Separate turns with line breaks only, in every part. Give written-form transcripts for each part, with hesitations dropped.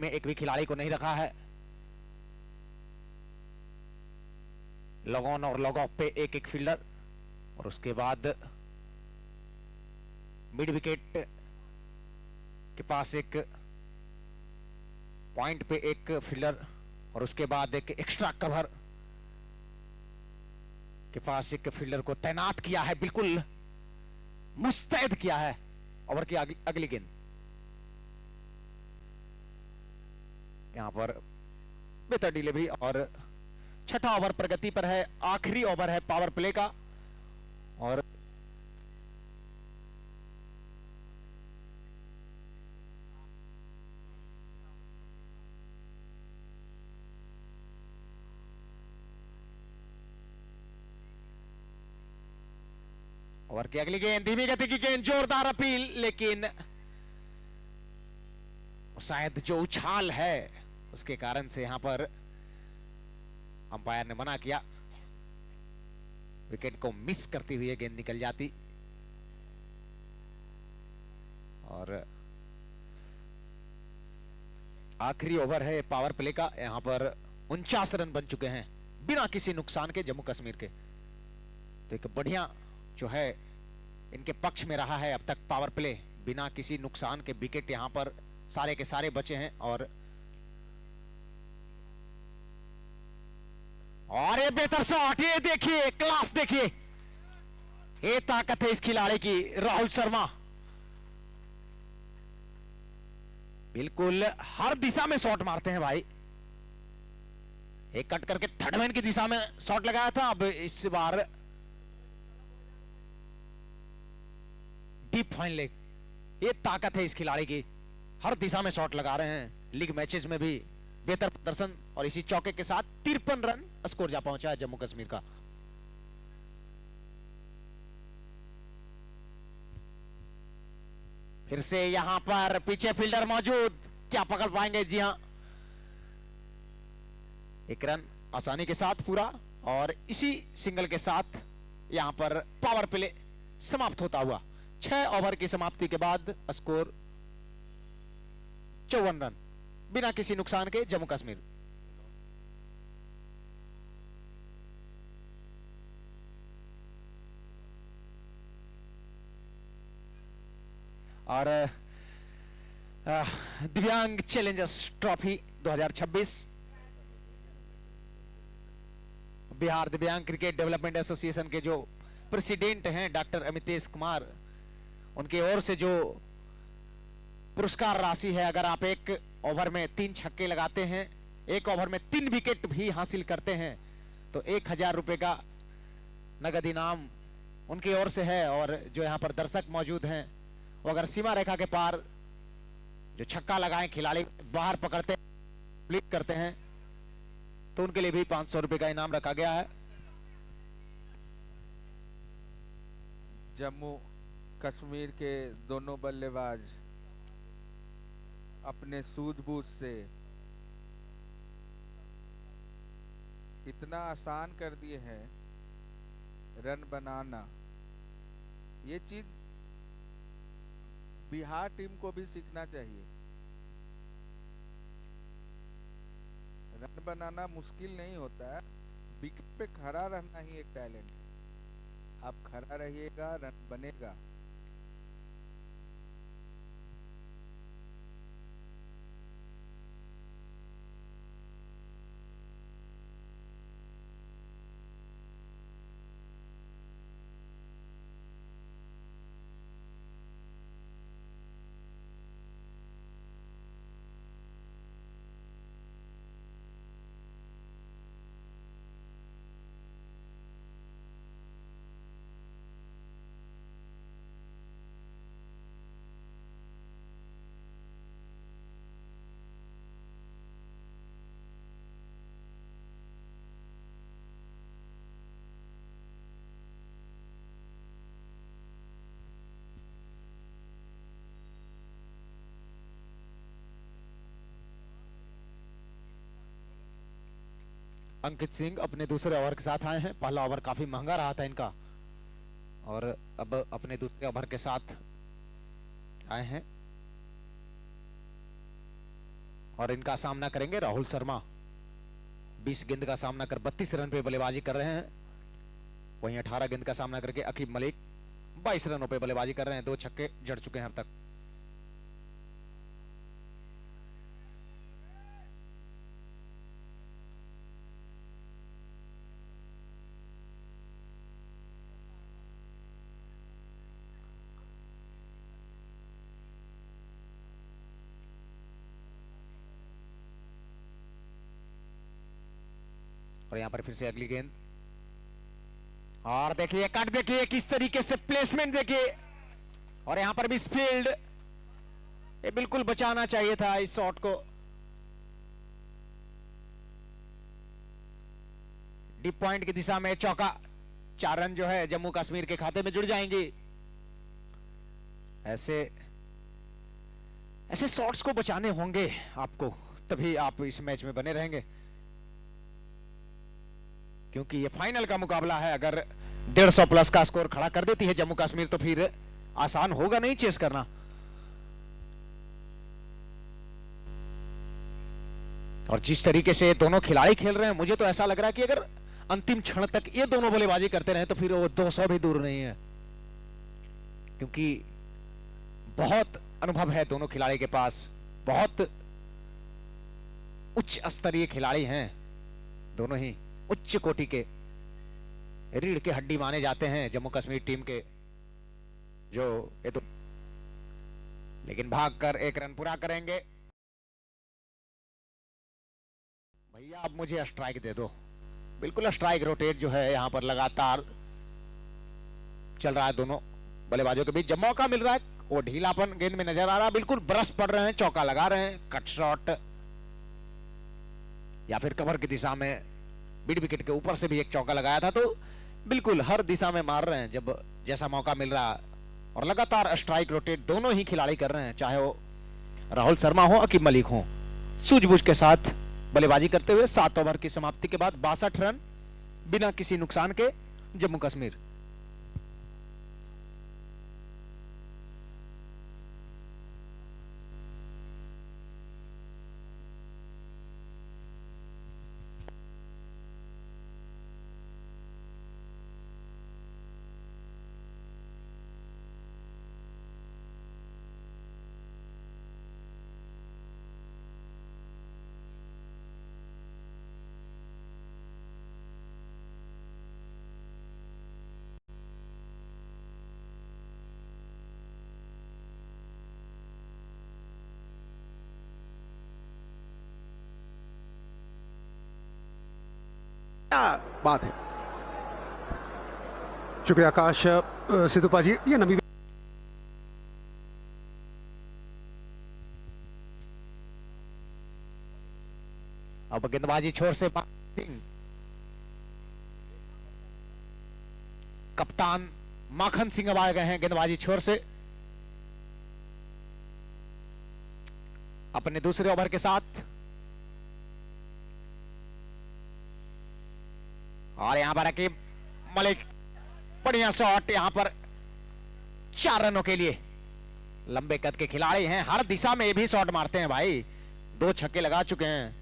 में एक भी खिलाड़ी को नहीं रखा है। लॉग ऑन और लॉग ऑफ पे एक एक फील्डर, और उसके बाद मिड विकेट के पास एक पॉइंट पे एक फील्डर, और उसके बाद एक एक्स्ट्रा कवर के पास एक फील्डर को तैनात किया है, बिल्कुल मुस्तैद किया है ओवर की अगली गेंद। यहां पर बेहतर डिलीवरी, और छठा ओवर प्रगति पर है, आखिरी ओवर है पावर प्ले का। और ओवर की अगली गेंद, धीमी गति की गेंद, जोरदार अपील, लेकिन शायद जो उछाल है उसके कारण से यहां पर अंपायर ने मना किया। विकेट को मिस करती हुई गेंद निकल जाती। और आखिरी ओवर है पावर प्ले का। यहां पर 49 रन बन चुके हैं बिना किसी नुकसान के जम्मू कश्मीर के। तो एक बढ़िया जो है इनके पक्ष में रहा है अब तक पावर प्ले, बिना किसी नुकसान के विकेट यहां पर सारे के सारे बचे हैं। और ये बेहतर शॉट, ये देखिए क्लास, देखिए ये ताकत है इस खिलाड़ी की, राहुल शर्मा। बिल्कुल हर दिशा में शॉट मारते हैं भाई। एक कट करके थर्ड मैन की दिशा में शॉट लगाया था, अब इस बार डीप फाइन लेग। ये ताकत है इस खिलाड़ी की, हर दिशा में शॉट लगा रहे हैं। लीग मैचेस में भी बेहतर प्रदर्शन, और इसी चौके के साथ 53 रन स्कोर जा पहुंचा है जम्मू कश्मीर का। फिर से यहां पर पीछे फील्डर मौजूद, क्या पकड़ पाएंगे? जी हां, एक रन आसानी के साथ पूरा, और इसी सिंगल के साथ यहां पर पावर प्ले समाप्त होता हुआ। 6 ओवर की समाप्ति के बाद स्कोर 54 रन बिना किसी नुकसान के जम्मू कश्मीर। और दिव्यांग चैलेंजर्स ट्रॉफी 2026 बिहार दिव्यांग क्रिकेट डेवलपमेंट एसोसिएशन के जो प्रेसिडेंट हैं डॉक्टर अमितेश कुमार, उनकी ओर से जो पुरस्कार राशि है, अगर आप एक ओवर में 3 छक्के लगाते हैं, एक ओवर में 3 विकेट भी हासिल करते हैं, तो 1000 रुपए का नगद इनाम उनकी ओर से है। और जो यहाँ पर दर्शक मौजूद हैं, वो अगर सीमा रेखा के पार जो छक्का लगाएं, खिलाड़ी बाहर पकड़ते फ्लिप करते हैं, तो उनके लिए भी 500 रुपए का इनाम रखा गया है।
जम्मू कश्मीर के दोनों बल्लेबाज अपने सूझबूझ से इतना आसान कर दिए हैं रन बनाना। ये चीज बिहार टीम को भी सीखना चाहिए। रन बनाना मुश्किल नहीं होता है, विकेट पे खड़ा रहना ही एक टैलेंट है। आप खड़ा रहिएगा, रन बनेगा।
अंकित सिंह अपने दूसरे ओवर के साथ आए हैं। पहला ओवर काफी महंगा रहा था इनका, और अब अपने दूसरे ओवर के साथ आए हैं। और इनका सामना करेंगे राहुल शर्मा। 20 गेंद का सामना कर 32 रन पे बल्लेबाजी कर रहे हैं। वहीं 18 गेंद का सामना करके अकीब मलिक 22 रनों पे बल्लेबाजी कर रहे हैं। 2 छक्के जड़ चुके हैं अब तक। और यहां पर फिर से अगली गेंद, और देखिए कट, देखिए किस तरीके से प्लेसमेंट देखिए, और यहां पर भी स्पीड, ये बिल्कुल बचाना चाहिए था इस शॉट को। डीप पॉइंट की दिशा में चौका। 4 रन जो है जम्मू कश्मीर के खाते में जुड़ जाएंगे। ऐसे ऐसे शॉट्स को बचाने होंगे आपको, तभी आप इस मैच में बने रहेंगे, क्योंकि ये फाइनल का मुकाबला है। अगर 150 प्लस का स्कोर खड़ा कर देती है जम्मू कश्मीर तो फिर आसान होगा नहीं चेस करना। और जिस तरीके से दोनों खिलाड़ी खेल रहे हैं, मुझे तो ऐसा लग रहा है कि अगर अंतिम क्षण तक ये दोनों बल्लेबाजी करते रहे तो फिर वो 200 भी दूर नहीं है, क्योंकि बहुत अनुभव है दोनों खिलाड़ी के पास। बहुत उच्च स्तरीय खिलाड़ी हैं दोनों ही, उच्च कोटि के, रीढ़ के हड्डी माने जाते हैं जम्मू कश्मीर टीम के जो ये तो। लेकिन भागकर 1 रन पूरा करेंगे। भैया अब मुझे स्ट्राइक दे दो, बिल्कुल स्ट्राइक रोटेट जो है यहां पर लगातार चल रहा है दोनों बल्लेबाजों के बीच। जब मौका मिल रहा है वो ढीलापन गेंद में नजर आ रहा है, बिल्कुल ब्रश पड़ रहे हैं, चौका लगा रहे हैं, कट शॉट या फिर कवर की दिशा में मिड विकेट के ऊपर से भी एक चौका लगाया था। तो बिल्कुल हर दिशा में मार रहे हैं जब जैसा मौका मिल रहा है, और लगातार स्ट्राइक रोटेट दोनों ही खिलाड़ी कर रहे हैं, चाहे वो राहुल शर्मा हो अकीब मलिक हो, सूझबूझ के साथ बल्लेबाजी करते हुए। 7 ओवर की समाप्ति के बाद 62 रन बिना किसी नुकसान के जम्मू कश्मीर।
क्या बात है, शुक्रिया आकाश। सिद्धू पाजी, ये नबी
अब गेंदबाजी छोर से कप्तान माखन सिंह अब आ गए हैं गेंदबाजी छोर से अपने दूसरे ओवर के साथ। और यहां पर अकीब मलिक, बढ़िया शॉट यहां पर 4 रनों के लिए। लंबे कद के खिलाड़ी हैं, हर दिशा में ये भी शॉट मारते हैं भाई। 2 छक्के लगा चुके हैं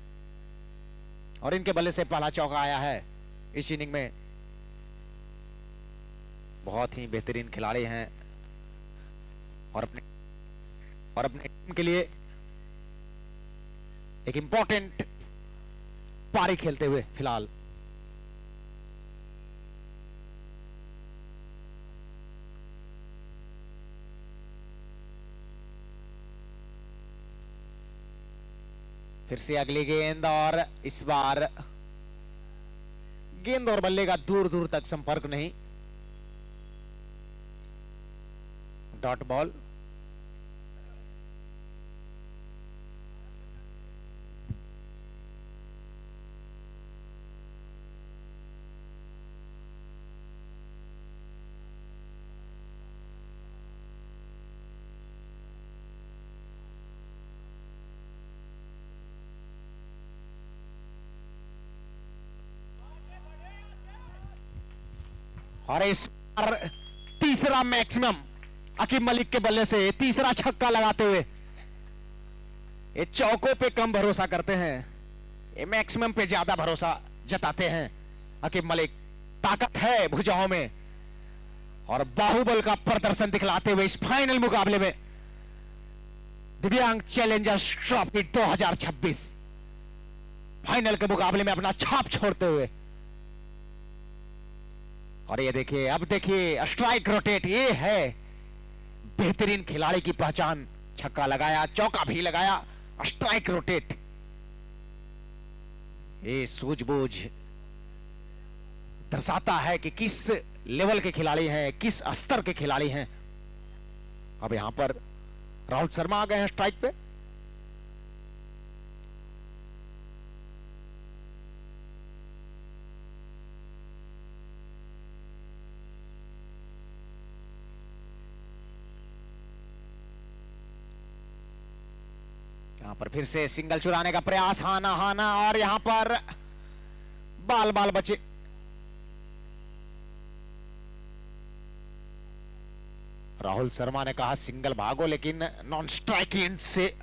और इनके बल्ले से पहला चौका आया है इस इनिंग में। बहुत ही बेहतरीन खिलाड़ी हैं और अपने टीम के लिए एक इंपॉर्टेंट पारी खेलते हुए फिलहाल। फिर से अगली गेंद, और इस बार गेंद और बल्ले का दूर दूर तक संपर्क नहीं, डॉट बॉल। और इस बार तीसरा मैक्सिमम अकीब मलिक के बल्ले से तीसरा छक्का लगाते हुए ये चौकों पे कम भरोसा करते हैं, ये मैक्सिमम पे ज्यादा भरोसा जताते हैं। अकीब मलिक ताकत है भुजाओं में और बाहुबल का प्रदर्शन दिखलाते हुए इस फाइनल मुकाबले में दिव्यांग चैलेंजर्स ट्रॉफी 2026 फाइनल के मुकाबले में अपना छाप छोड़ते हुए। और ये देखिए, अब देखिए स्ट्राइक रोटेट, ये है बेहतरीन खिलाड़ी की पहचान। छक्का लगाया, चौका भी लगाया, स्ट्राइक रोटेट, ये सूझबूझ दर्शाता है कि किस लेवल के खिलाड़ी हैं, किस स्तर के खिलाड़ी हैं। अब यहां पर राहुल शर्मा आ गए हैं स्ट्राइक पे। यहां पर फिर से सिंगल चुराने का प्रयास, हाना हाना, और यहां पर बाल बाल बचे। राहुल शर्मा ने कहा सिंगल भागो, लेकिन नॉन स्ट्राइक एंड से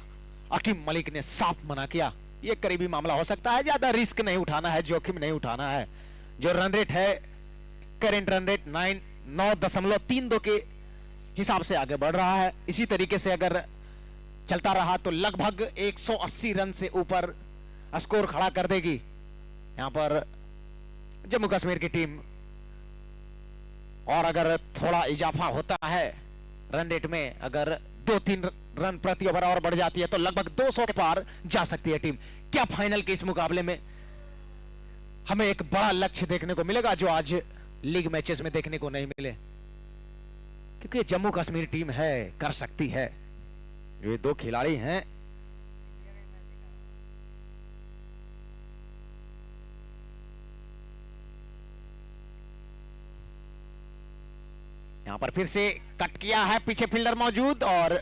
अकीब मलिक ने साफ मना किया। यह करीबी मामला हो सकता है, ज्यादा रिस्क नहीं उठाना है, जोखिम नहीं उठाना है। जो रन रेट है, करेंट रन रेट 9.32 के हिसाब से आगे बढ़ रहा है। इसी तरीके से अगर चलता रहा तो लगभग 180 रन से ऊपर स्कोर खड़ा कर देगी यहां पर जम्मू कश्मीर की टीम। और अगर थोड़ा इजाफा होता है रन रेट में, अगर 2-3 रन प्रति ओवर और बढ़ जाती है तो लगभग 200 के पार जा सकती है टीम। क्या फाइनल के इस मुकाबले में हमें एक बड़ा लक्ष्य देखने को मिलेगा जो आज लीग मैचेस में देखने को नहीं मिले, क्योंकि जम्मू कश्मीर टीम है, कर सकती है। ये दो खिलाड़ी हैं, यहां पर फिर से कट किया है, पीछे फील्डर मौजूद और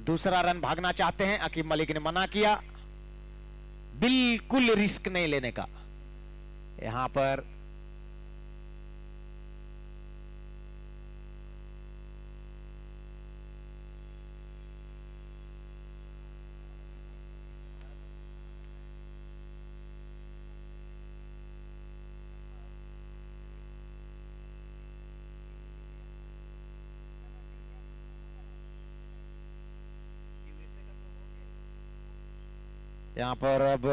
दूसरा रन भागना चाहते हैं। अकीब मलिक ने मना किया, बिल्कुल रिस्क नहीं लेने का। यहां पर अब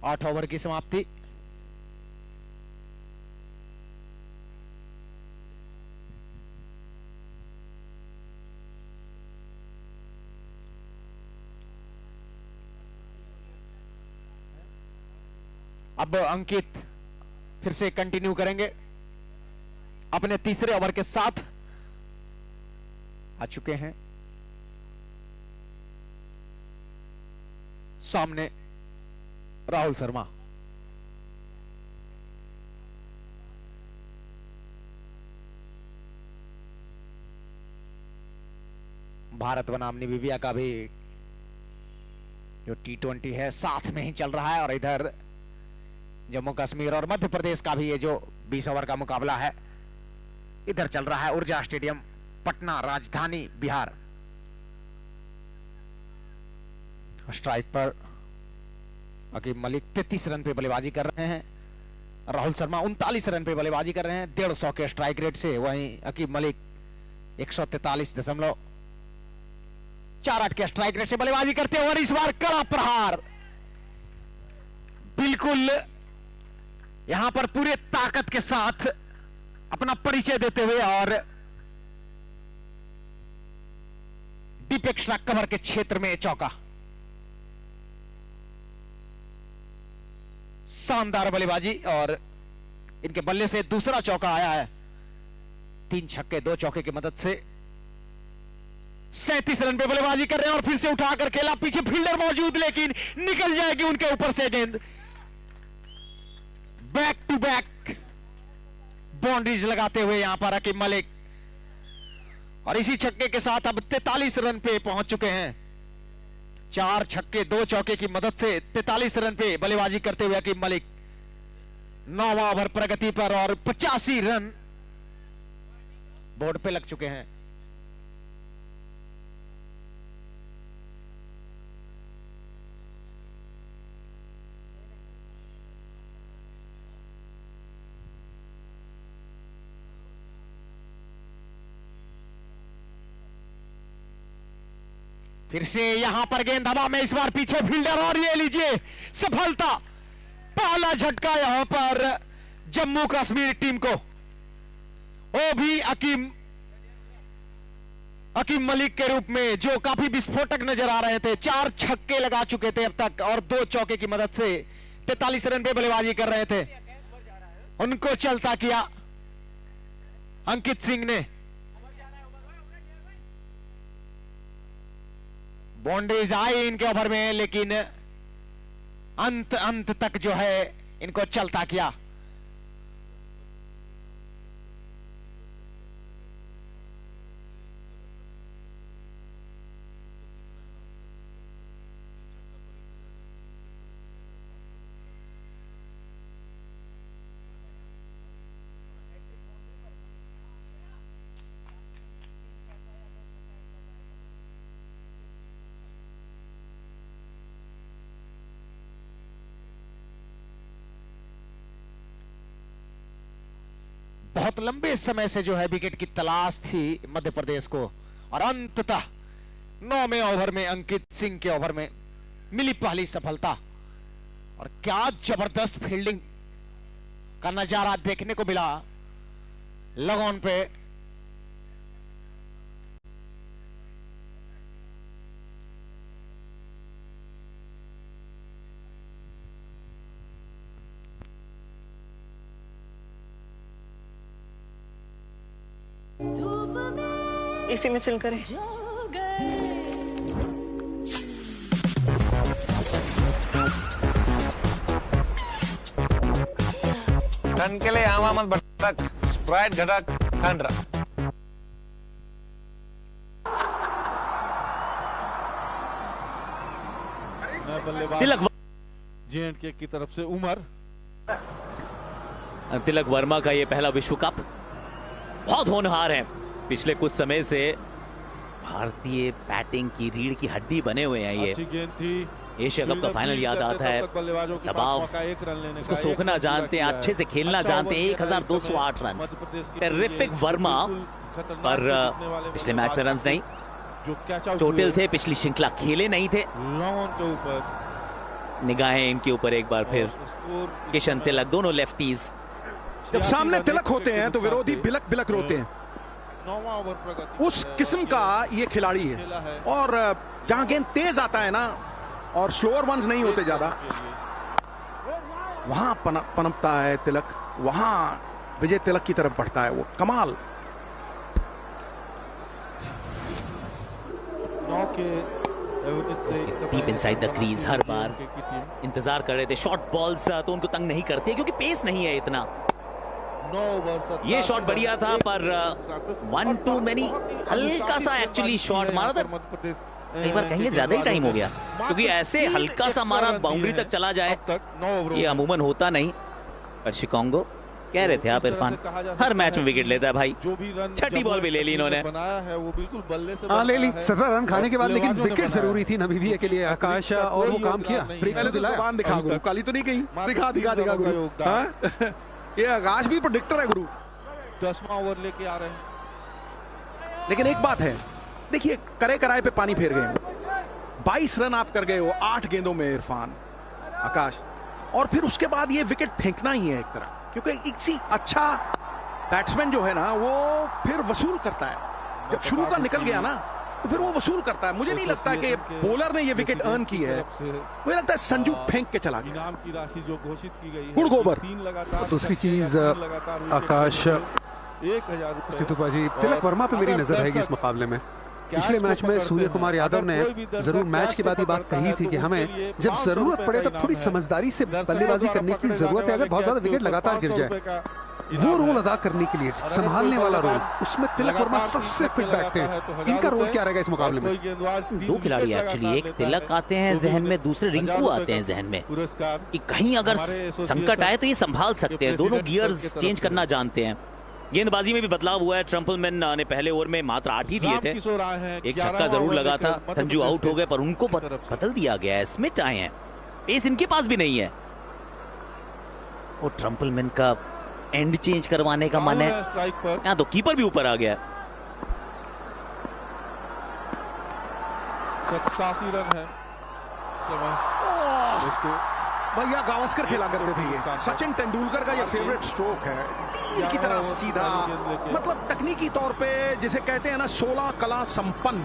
8 ओवर की समाप्ति। अब अंकित फिर से कंटिन्यू करेंगे अपने तीसरे ओवर के साथ। आ चुके हैं सामने राहुल शर्मा। भारत बनाम नामीबिया का भी जो T20 है साथ में ही चल रहा है, और इधर जम्मू कश्मीर और मध्य प्रदेश का भी ये जो 20 ओवर का मुकाबला है इधर चल रहा है ऊर्जा स्टेडियम, पटना, राजधानी बिहार। स्ट्राइक पर अकीब मलिक 33 रन पे बल्लेबाजी कर रहे हैं, राहुल शर्मा 39 रन पे बल्लेबाजी कर रहे हैं 150 के स्ट्राइक रेट से। वहीं अकीब मलिक 143.48 के स्ट्राइक रेट से बल्लेबाजी करते हैं। और इस बार कड़ा प्रहार, बिल्कुल यहां पर पूरे ताकत के साथ अपना परिचय देते हुए और डीप एक्स्ट्रा कवर के क्षेत्र में चौका। शानदार बल्लेबाजी और इनके बल्ले से दूसरा चौका आया है। 3 छक्के 2 चौके की मदद से 37 रन पे बल्लेबाजी कर रहे हैं और फिर से उठाकर खेला, पीछे फील्डर मौजूद लेकिन निकल जाएगी उनके ऊपर से गेंद। बैक टू बैक बाउंड्रीज लगाते हुए यहां पर अकीब मलिक, और इसी छक्के के साथ अब 43 रन पे पहुंच चुके हैं। 4 छक्के 2 चौके की मदद से 43 रन पे बल्लेबाजी करते हुए अकीब मलिक 9वां ओवर प्रगति पर और 85 रन बोर्ड पे लग चुके हैं। फिर से यहां पर गेंद हवा में, इस बार पीछे फील्डर और ये लीजिए सफलता। पहला झटका यहां पर जम्मू कश्मीर टीम को, वो भी अकीम मलिक के रूप में जो काफी विस्फोटक नजर आ रहे थे। 4 छक्के लगा चुके थे अब तक और 2 चौके की मदद से 43 रन पे बल्लेबाजी कर रहे थे। उनको चलता किया अंकित सिंह ने। बाउंड्रीज आई इनके ओवर में, लेकिन अंत तक जो है इनको चलता किया। बहुत लंबे समय से जो है विकेट की तलाश थी मध्य प्रदेश को और अंततः 9वें ओवर में अंकित सिंह के ओवर में मिली पहली सफलता। और क्या जबरदस्त फील्डिंग का नजारा देखने को मिला लगन पे।
इसी में चिल करें।
ठंड के लिए आवा मत भटक, स्प्राइट घटक ठंड रख।
तिलक J&K की तरफ से उमर।
तिलक वर्मा का ये पहला विश्व कप। बहुत होनहार हैं, पिछले कुछ समय से भारतीय बैटिंग की रीढ़ की हड्डी बने हुए हैं। ये एशिया कप का फाइनल याद आता है, दबाव इसको सोखना जानते हैं, अच्छे से खेलना जानते हैं। 1208 रन, टेरिफिक वर्मा, पर पिछले मैच में रन नहीं, चोटिल थे, पिछली श्रृंखला खेले नहीं थे। निगाहें इनके ऊपर एक बार फिर किशन तिलक, दोनों लेफ्टीज।
जब सामने तिलक होते हैं तो विरोधी बिलक बिलक रोते हैं। उस किस्म का ये खिलाड़ी है। और जहां गेंद तेज आता है ना और स्लोअर वंस नहीं होते ज्यादा, वहां पनपता है तिलक, वहां विजय तिलक की तरफ बढ़ता है वो। कमाल।
डीप इनसाइड द क्रीज, हर बार इंतजार कर रहे थे शॉर्ट बॉल्स, तो उनको तंग नहीं करते क्योंकि पेस नहीं है इतना। ये शॉट बढ़िया था पर 1 टू मैनी, हल्का सा एक्चुअली शॉट मारा था। कई बार कहेंगे ज्यादा ही टाइम हो गया, क्योंकि ऐसे हल्का सा मारा बाउंड्री तक चला जाए ये अमूमन होता नहीं। पर शिकागो कह रहे थे आप इरफान, हर मैच में विकेट लेता है भाई। छठी बॉल भी ले ली इन्होंने।
हाँ ले ली, 17 रन खाने के बाद, लेकिन विकेट जरूरी थी नबी के लिए आकाश, और वो काम किया। पहले तो जबान दिखा गुरु, काली तो नहीं कही, दिखा गुरु। ये आकाश भी प्रेडिक्टर है गुरु।
10वां ओवर लेके आ रहे हैं।
लेकिन एक बात है, देखिए करे कराए पे पानी फेर गए हो। 22 रन आप कर गए हो 8 गेंदों में इरफान, आकाश, और फिर उसके बाद ये विकेट फेंकना ही है एक तरह, क्योंकि इसी अच्छा बैट्समैन जो है ना वो फिर वसूल करता है। जब शुरू का निकल गया ना तो फिर वो वसूल करता है। मुझे नहीं लगता कि बॉलर ने ये विकेट अर्न की है, मुझे लगता है संजू फेंक के चला गया।
इनाम की राशि जो घोषित की गई है,
गुड ओवर।
3 लगातार।
दूसरी चीज आकाश, सितुपा जी, तिलक वर्मा पे मेरी नजर है इस मुकाबले में। पिछले मैच में सूर्य कुमार यादव ने जरूर मैच के बाद ये बात कही थी कि हमें जब जरूरत पड़े तब थोड़ी समझदारी से बल्लेबाजी करने की जरूरत है, अगर बहुत ज्यादा विकेट लगातार गिर जाए।
वो रोल अदा करने के लिए संभालने वाला रोल, उसमें तिलक वर्मा सबसे फिट बैठते हैं। इनका रोल क्या रहेगा इस मुकाबले में?
दो खिलाड़ी एक्चुअली, एक तिलक आते हैं जहन में, दूसरे रिंकू आते हैं जहन में कि कहीं अगर संकट आए तो ये संभाल सकते हैं। दोनों गियर्स चेंज करना जानते हैं। गेंदबाजी में भी बदलाव हुआ है। ट्रम्पलमैन ने पहले ओवर में मात्र 8 ही दिए थे, एक छक्का जरूर लगा था, संजू आउट हो गए, पर उनको बदल दिया गया है। स्मिथ आए हैं, पेस इनके पास भी नहीं है। और ट्रम्पलमैन का एंड चेंज करवाने का मन है। यहाँ तो कीपर भी ऊपर आ गया।
87 रन है
भैया गावस्कर खेला करते थे ये। सचिन तेंदुलकर का ये फेवरेट स्ट्रोक है, तीर की तरह सीधा, मतलब तकनीकी तौर पे जिसे कहते हैं ना 16 कला संपन्न,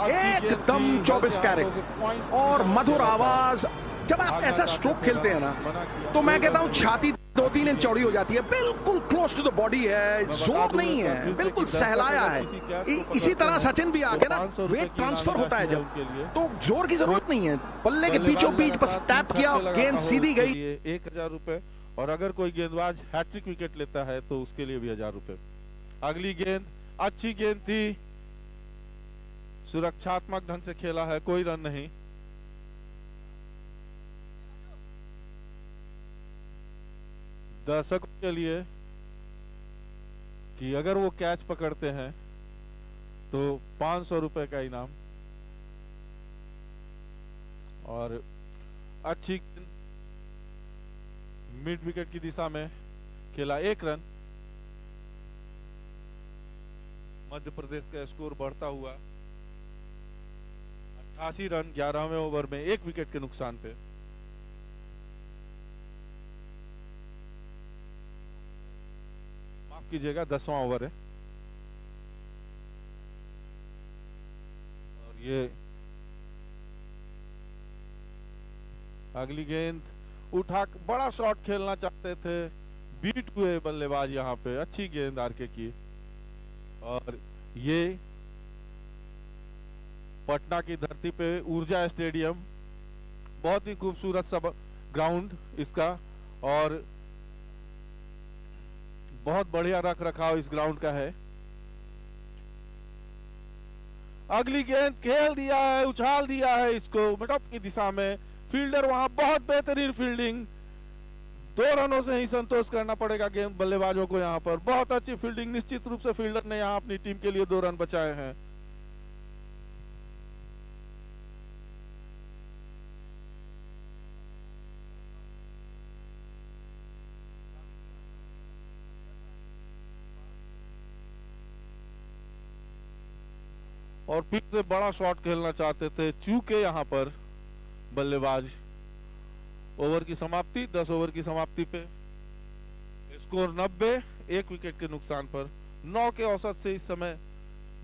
एकदम 24 कैरेट और मधुर आवाज। जब आप ऐसा स्ट्रोक खेलते हैं ना तो मैं कहता हूं छाती 2-3 इंच चौड़ी हो जाती है, बिल्कुल क्लोज टू द बॉडी है, जोर नहीं है, बिल्कुल सहलाया है। इसी तरह सचिन भी आके ना वेट ट्रांसफर होता है जब, तो जोर की जरूरत नहीं है, बल्ले के बीचों बीच बस टैप किया, गेंद सीधी गई।
1000 रुपए, और अगर कोई गेंदबाज हैट्रिक विकेट लेता है तो उसके लिए भी 1000 रुपए। अगली गेंद अच्छी गेंद थी, सुरक्षात्मक ढंग से खेला है, कोई रन नहीं। दर्शकों के लिए कि अगर वो कैच पकड़ते हैं तो 500 रुपए का इनाम। और अच्छी मिड विकेट की दिशा में खेला, 1 रन। मध्य प्रदेश का स्कोर बढ़ता हुआ 88 रन 11वें ओवर में 1 विकेट के नुकसान पे। कीजिएगा 10वां ओवर है और ये अगली गेंद उठा, बड़ा शॉट खेलना चाहते थे, बीट हुए बल्लेबाज यहाँ पे। अच्छी गेंद आरके की, और ये पटना की धरती पे ऊर्जा स्टेडियम, बहुत ही खूबसूरत सा ग्राउंड इसका, और बहुत बढ़िया रख रखाव इस ग्राउंड का है। अगली गेंद खेल दिया है, उछाल दिया है इसको मिड ऑफ की दिशा में। फील्डर वहां, बहुत बेहतरीन फील्डिंग, 2 रनों से ही संतोष करना पड़ेगा गेंद बल्लेबाजों को। यहाँ पर बहुत अच्छी फील्डिंग, निश्चित रूप से फील्डर ने यहाँ अपनी टीम के लिए 2 रन बचाए हैं। और फिर से बड़ा शॉट खेलना चाहते थे, चूके यहाँ पर बल्लेबाज। ओवर की समाप्ति, 10 ओवर की समाप्ति पे स्कोर 90, 1 विकेट के नुकसान पर। 9 के औसत से इस समय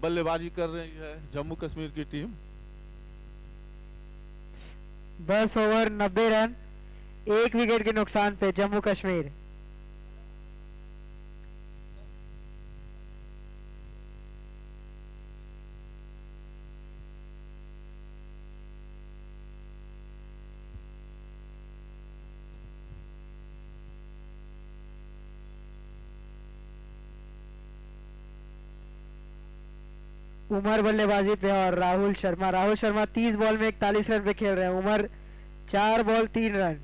बल्लेबाजी कर रही है जम्मू कश्मीर की टीम।
10 ओवर 90 रन, 1 विकेट के नुकसान पे जम्मू कश्मीर। उमर बल्लेबाजी पे और राहुल शर्मा 30 बॉल में 41 रन पे खेल रहे हैं। Umar 4 ball 3 run.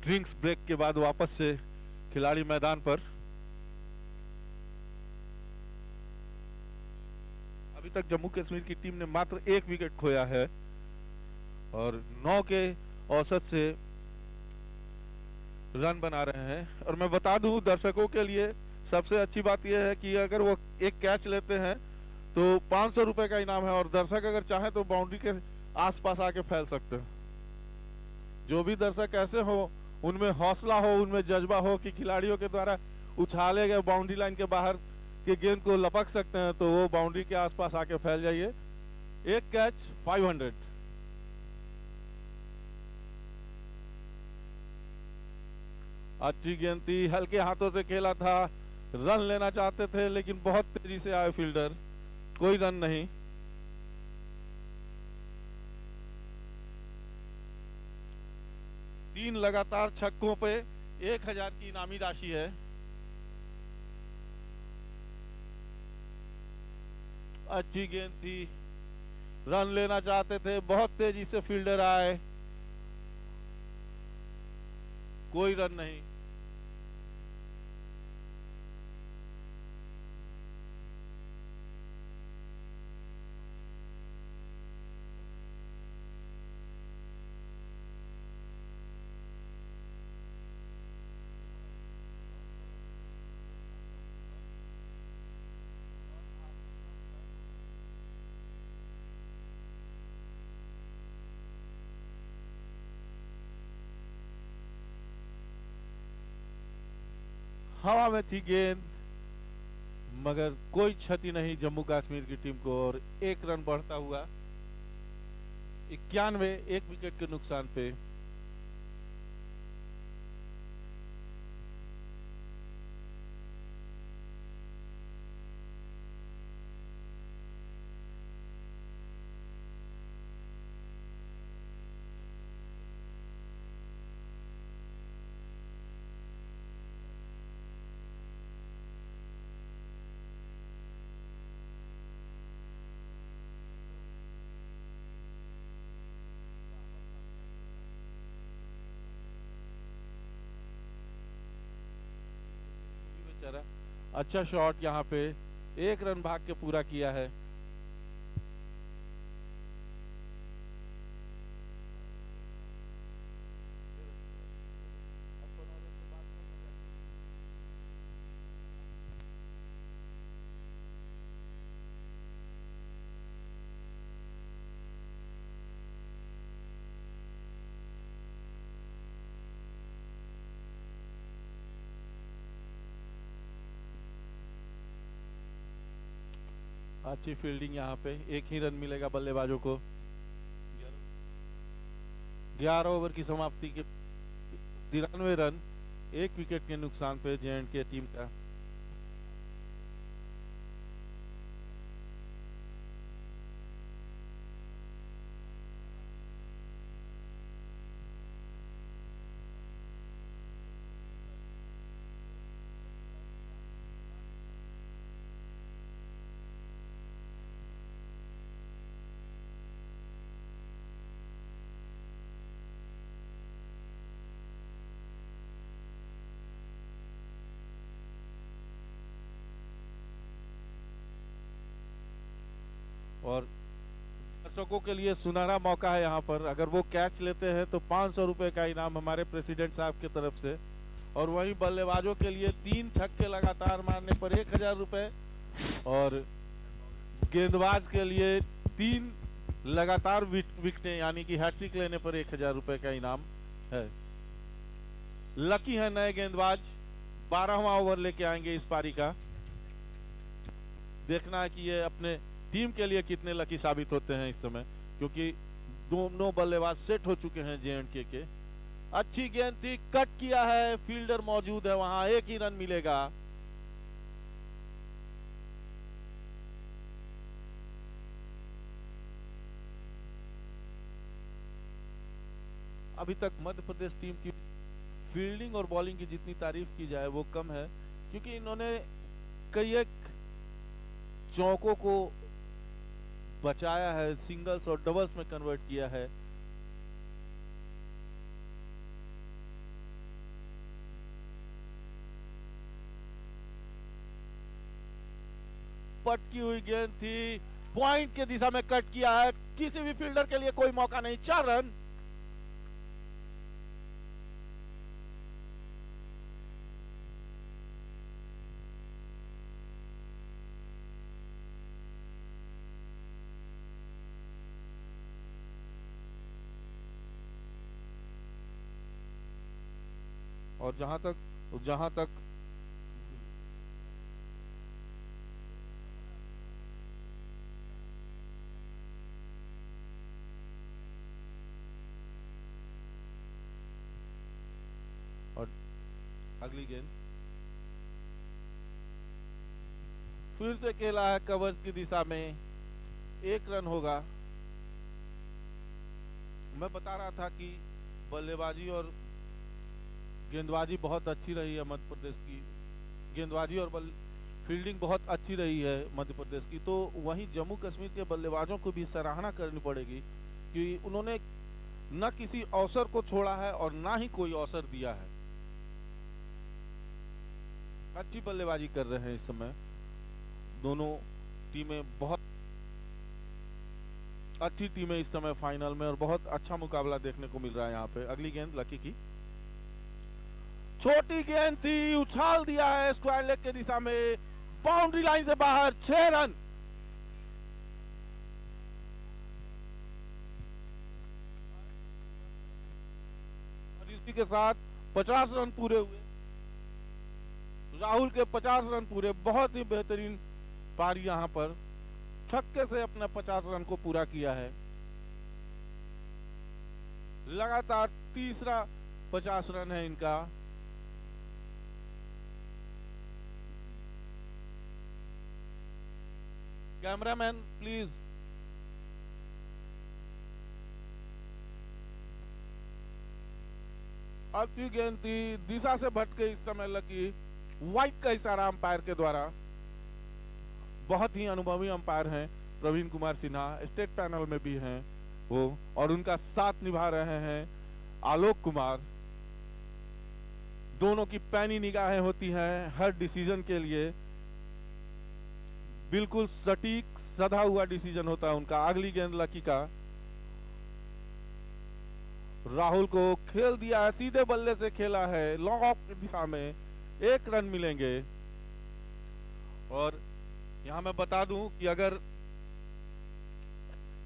Drinks break के बाद वापस से खिलाड़ी मैदान पर। अभी तक जम्मू कश्मीर की टीम ने मात्र 1 विकेट खोया है और 9 के औसत से रन बना रहे हैं। और मैं बता दूं दर्शकों के लिए सबसे अच्छी बात यह है कि अगर वो एक कैच लेते हैं तो 500 रुपए का इनाम है और दर्शक अगर चाहे तो बाउंड्री के आसपास आके फैल सकते हैं। जो भी दर्शक ऐसे हो उनमें हौसला हो, उनमें जज्बा हो कि खिलाड़ियों के द्वारा उछाले गए बाउंड्री लाइन के बाहर के गेंद को लपक सकते हैं, तो वो बाउंड्री के आसपास आके फैल जाइए। एक कैच 500। अच्छी गेंद थी, हल्के हाथों से खेला था, रन लेना चाहते थे लेकिन बहुत तेजी से आए फील्डर, कोई रन नहीं। तीन लगातार छक्कों पे 1000 की इनामी राशि है। अच्छी गेंद थी, रन लेना चाहते थे, बहुत तेजी से फील्डर आए, कोई रन नहीं। हवा में थी गेंद मगर कोई क्षति नहीं जम्मू कश्मीर की टीम को और 1 रन बढ़ता हुआ 91, 1 विकेट के नुकसान पे। अच्छा शॉट यहाँ पे, 1 रन भाग के पूरा किया है। अच्छी फील्डिंग यहाँ पे, 1 ही रन मिलेगा बल्लेबाजों को। 11 ओवर की समाप्ति के 93 रन, 1 विकेट के नुकसान पे J&K टीम का। और दर्शकों के लिए सुनहरा मौका है यहाँ पर, अगर वो कैच लेते हैं तो 500 रुपए का इनाम हमारे प्रेसिडेंट साहब की तरफ से। और वहीं बल्लेबाजों के लिए 3 छक्के लगातार मारने पर 1000 रुपए और गेंदबाज के लिए 3 लगातार विकेटें यानी कि हैट्रिक लेने पर 1000 रुपए का इनाम है। लकी है नए गेंदबाज, 12वां ओवर लेके आएंगे इस पारी का। देखना है कि ये अपने टीम के लिए कितने लकी साबित होते हैं इस समय, क्योंकि दोनों बल्लेबाज सेट हो चुके हैं J&K के। अच्छी गेंद थी, कट किया है, फील्डर मौजूद है वहां, 1 ही रन मिलेगा। अभी तक मध्य प्रदेश टीम की फील्डिंग और बॉलिंग की जितनी तारीफ की जाए वो कम है, क्योंकि इन्होंने कई एक चौकों को बचाया है, सिंगल्स और डबल्स में कन्वर्ट किया है। पटकी हुई गेंद थी, पॉइंट के दिशा में कट किया है, किसी भी फील्डर के लिए कोई मौका नहीं, 4 रन। और जहां तक और अगली गेंद फिर से खेला है कवर्स की दिशा में, 1 रन होगा। मैं बता रहा था कि बल्लेबाजी और गेंदबाजी बहुत अच्छी रही है मध्य प्रदेश की, गेंदबाजी और फील्डिंग बहुत अच्छी रही है मध्य प्रदेश की। तो वहीं जम्मू कश्मीर के बल्लेबाजों को भी सराहना करनी पड़ेगी कि उन्होंने न किसी अवसर को छोड़ा है और ना ही कोई अवसर दिया है। अच्छी बल्लेबाजी कर रहे हैं इस समय दोनों टीमें, बहुत अच्छी टीमें इस समय फाइनल में, और बहुत अच्छा मुकाबला देखने को मिल रहा है यहाँ पे। अगली गेंद लकी की, छोटी गेंद थी, उछाल दिया है स्क्वायर लेग के दिशा में, बाउंड्री लाइन से बाहर, 6 रन। और इसी के साथ 50 रन पूरे हुए, राहुल के 50 रन पूरे। बहुत ही बेहतरीन पारी यहां पर, छक्के से अपने 50 रन को पूरा किया है। लगातार तीसरा 50 रन है इनका। Cameraman please. अच्छी गेंद थी, दिशा से भटक गई इस समय लकी, वाइट का इशारा अंपायर के द्वारा। बहुत ही अनुभवी अंपायर हैं प्रवीण कुमार सिन्हा, स्टेट पैनल में भी हैं वो, और उनका साथ निभा रहे हैं आलोक कुमार। दोनों की पैनी निगाहें होती हैं हर डिसीजन के लिए, बिल्कुल सटीक सधा हुआ डिसीजन होता है उनका। अगली गेंद लकी का, राहुल को खेल दिया है, सीधे बल्ले से खेला है, लॉन्ग ऑफ की दिशा में, 1 रन मिलेंगे। और यहां मैं बता दूं कि अगर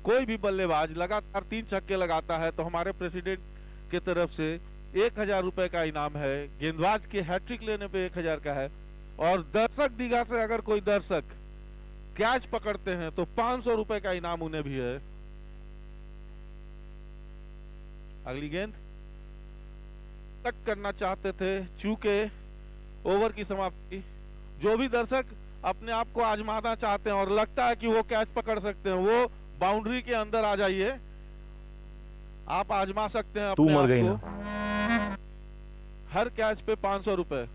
कोई भी बल्लेबाज लगातार 3 छक्के लगाता है तो हमारे प्रेसिडेंट के तरफ से 1000 रुपए का इनाम है। गेंदबाज के हैट्रिक लेने पे 1000 का है, और दर्शक दीघा से अगर कोई दर्शक कैच पकड़ते हैं तो 500 रुपए का इनाम उन्हें भी है। अगली गेंद कट करना चाहते थे, चूके ओवर की समाप्ति। जो भी दर्शक अपने आप को आजमाना चाहते हैं और लगता है कि वो कैच पकड़ सकते हैं, वो बाउंड्री के अंदर आ जाइए, आप आजमा सकते हैं अपने आप को। हर कैच पे 500 रुपए।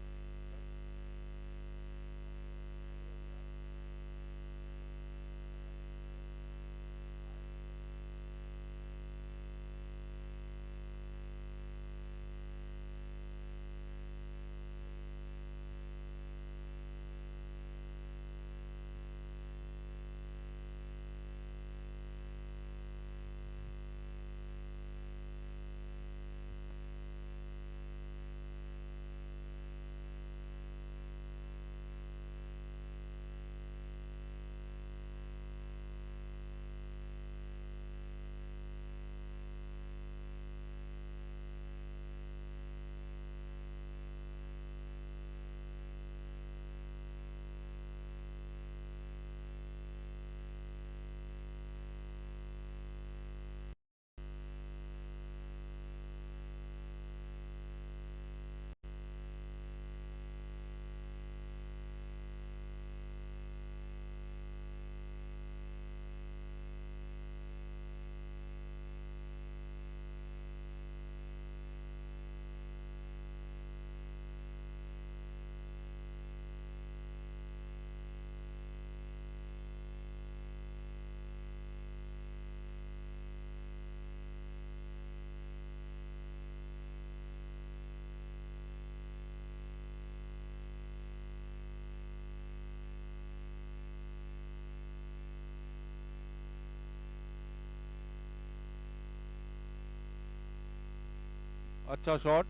अच्छा शॉट,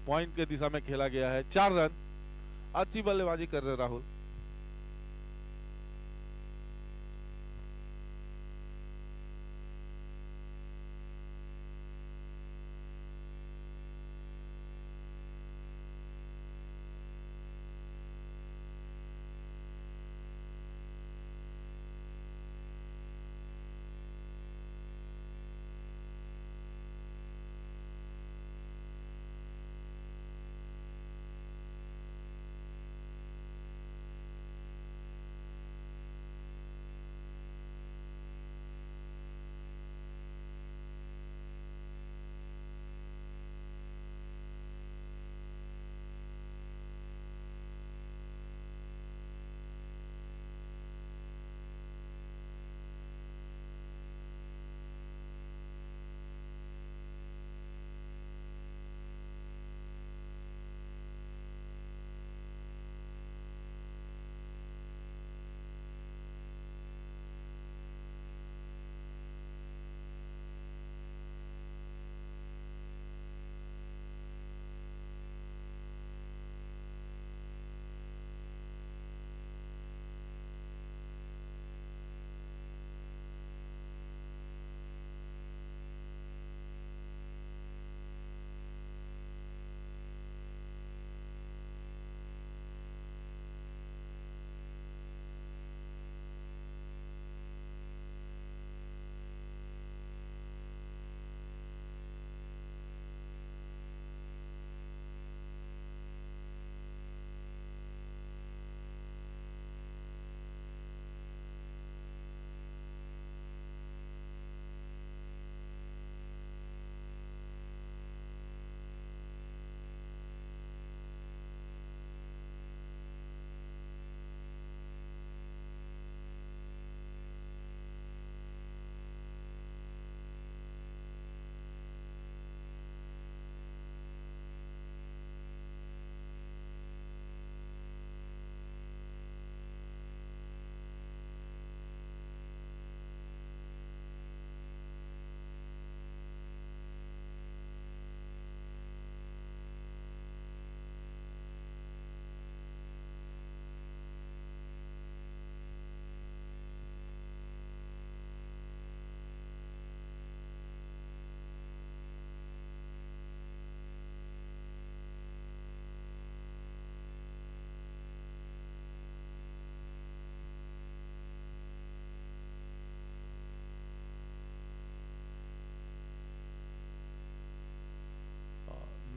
पॉइंट के दिशा में खेला गया है। 4 रन, अच्छी बल्लेबाजी कर रहे राहुल।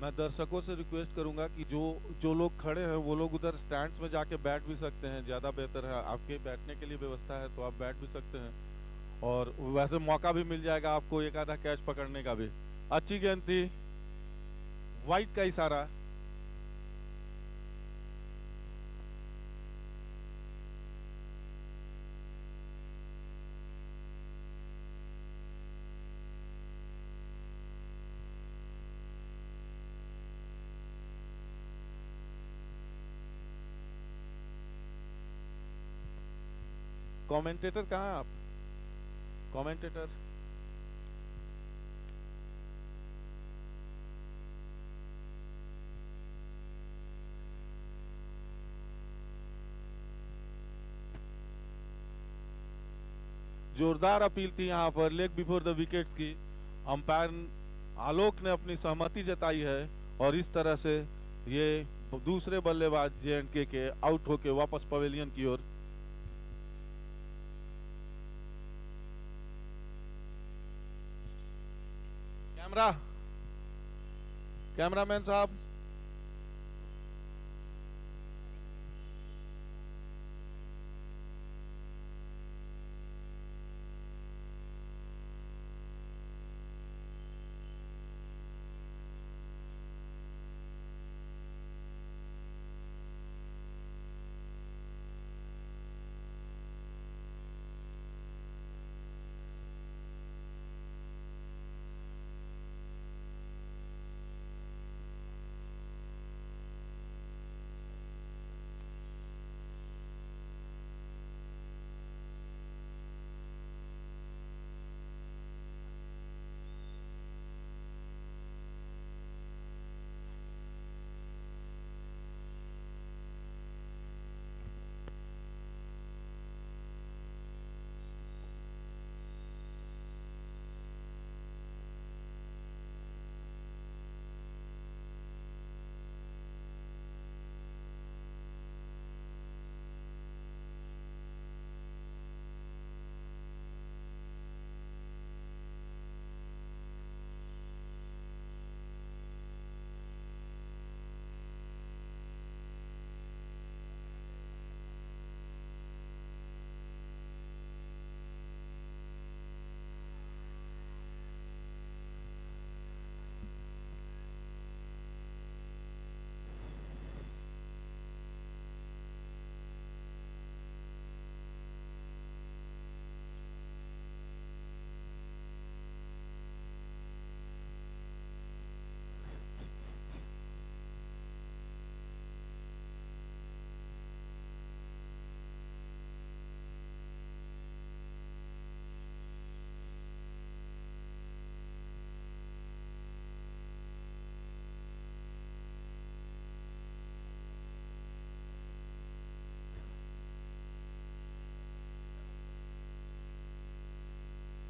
मैं दर्शकों से रिक्वेस्ट करूंगा कि जो लोग खड़े हैं वो लोग उधर स्टैंड्स में जाके बैठ भी सकते हैं, ज़्यादा बेहतर है। आपके बैठने के लिए व्यवस्था है तो आप बैठ भी सकते हैं, और वैसे मौका भी मिल जाएगा आपको एक आधा कैच पकड़ने का भी। अच्छी गेंद थी, वाइट का इशारा। कमेंटेटर कहाँ हैं आप? कमेंटेटर जोरदार अपील थी यहाँ पर लेग बिफोर द विकेट की। अंपायर आलोक ने अपनी सहमति जताई है और इस तरह से ये दूसरे बल्लेबाज जे&के के आउट होके वापस पवेलियन की ओर। कैमरामैन साहब,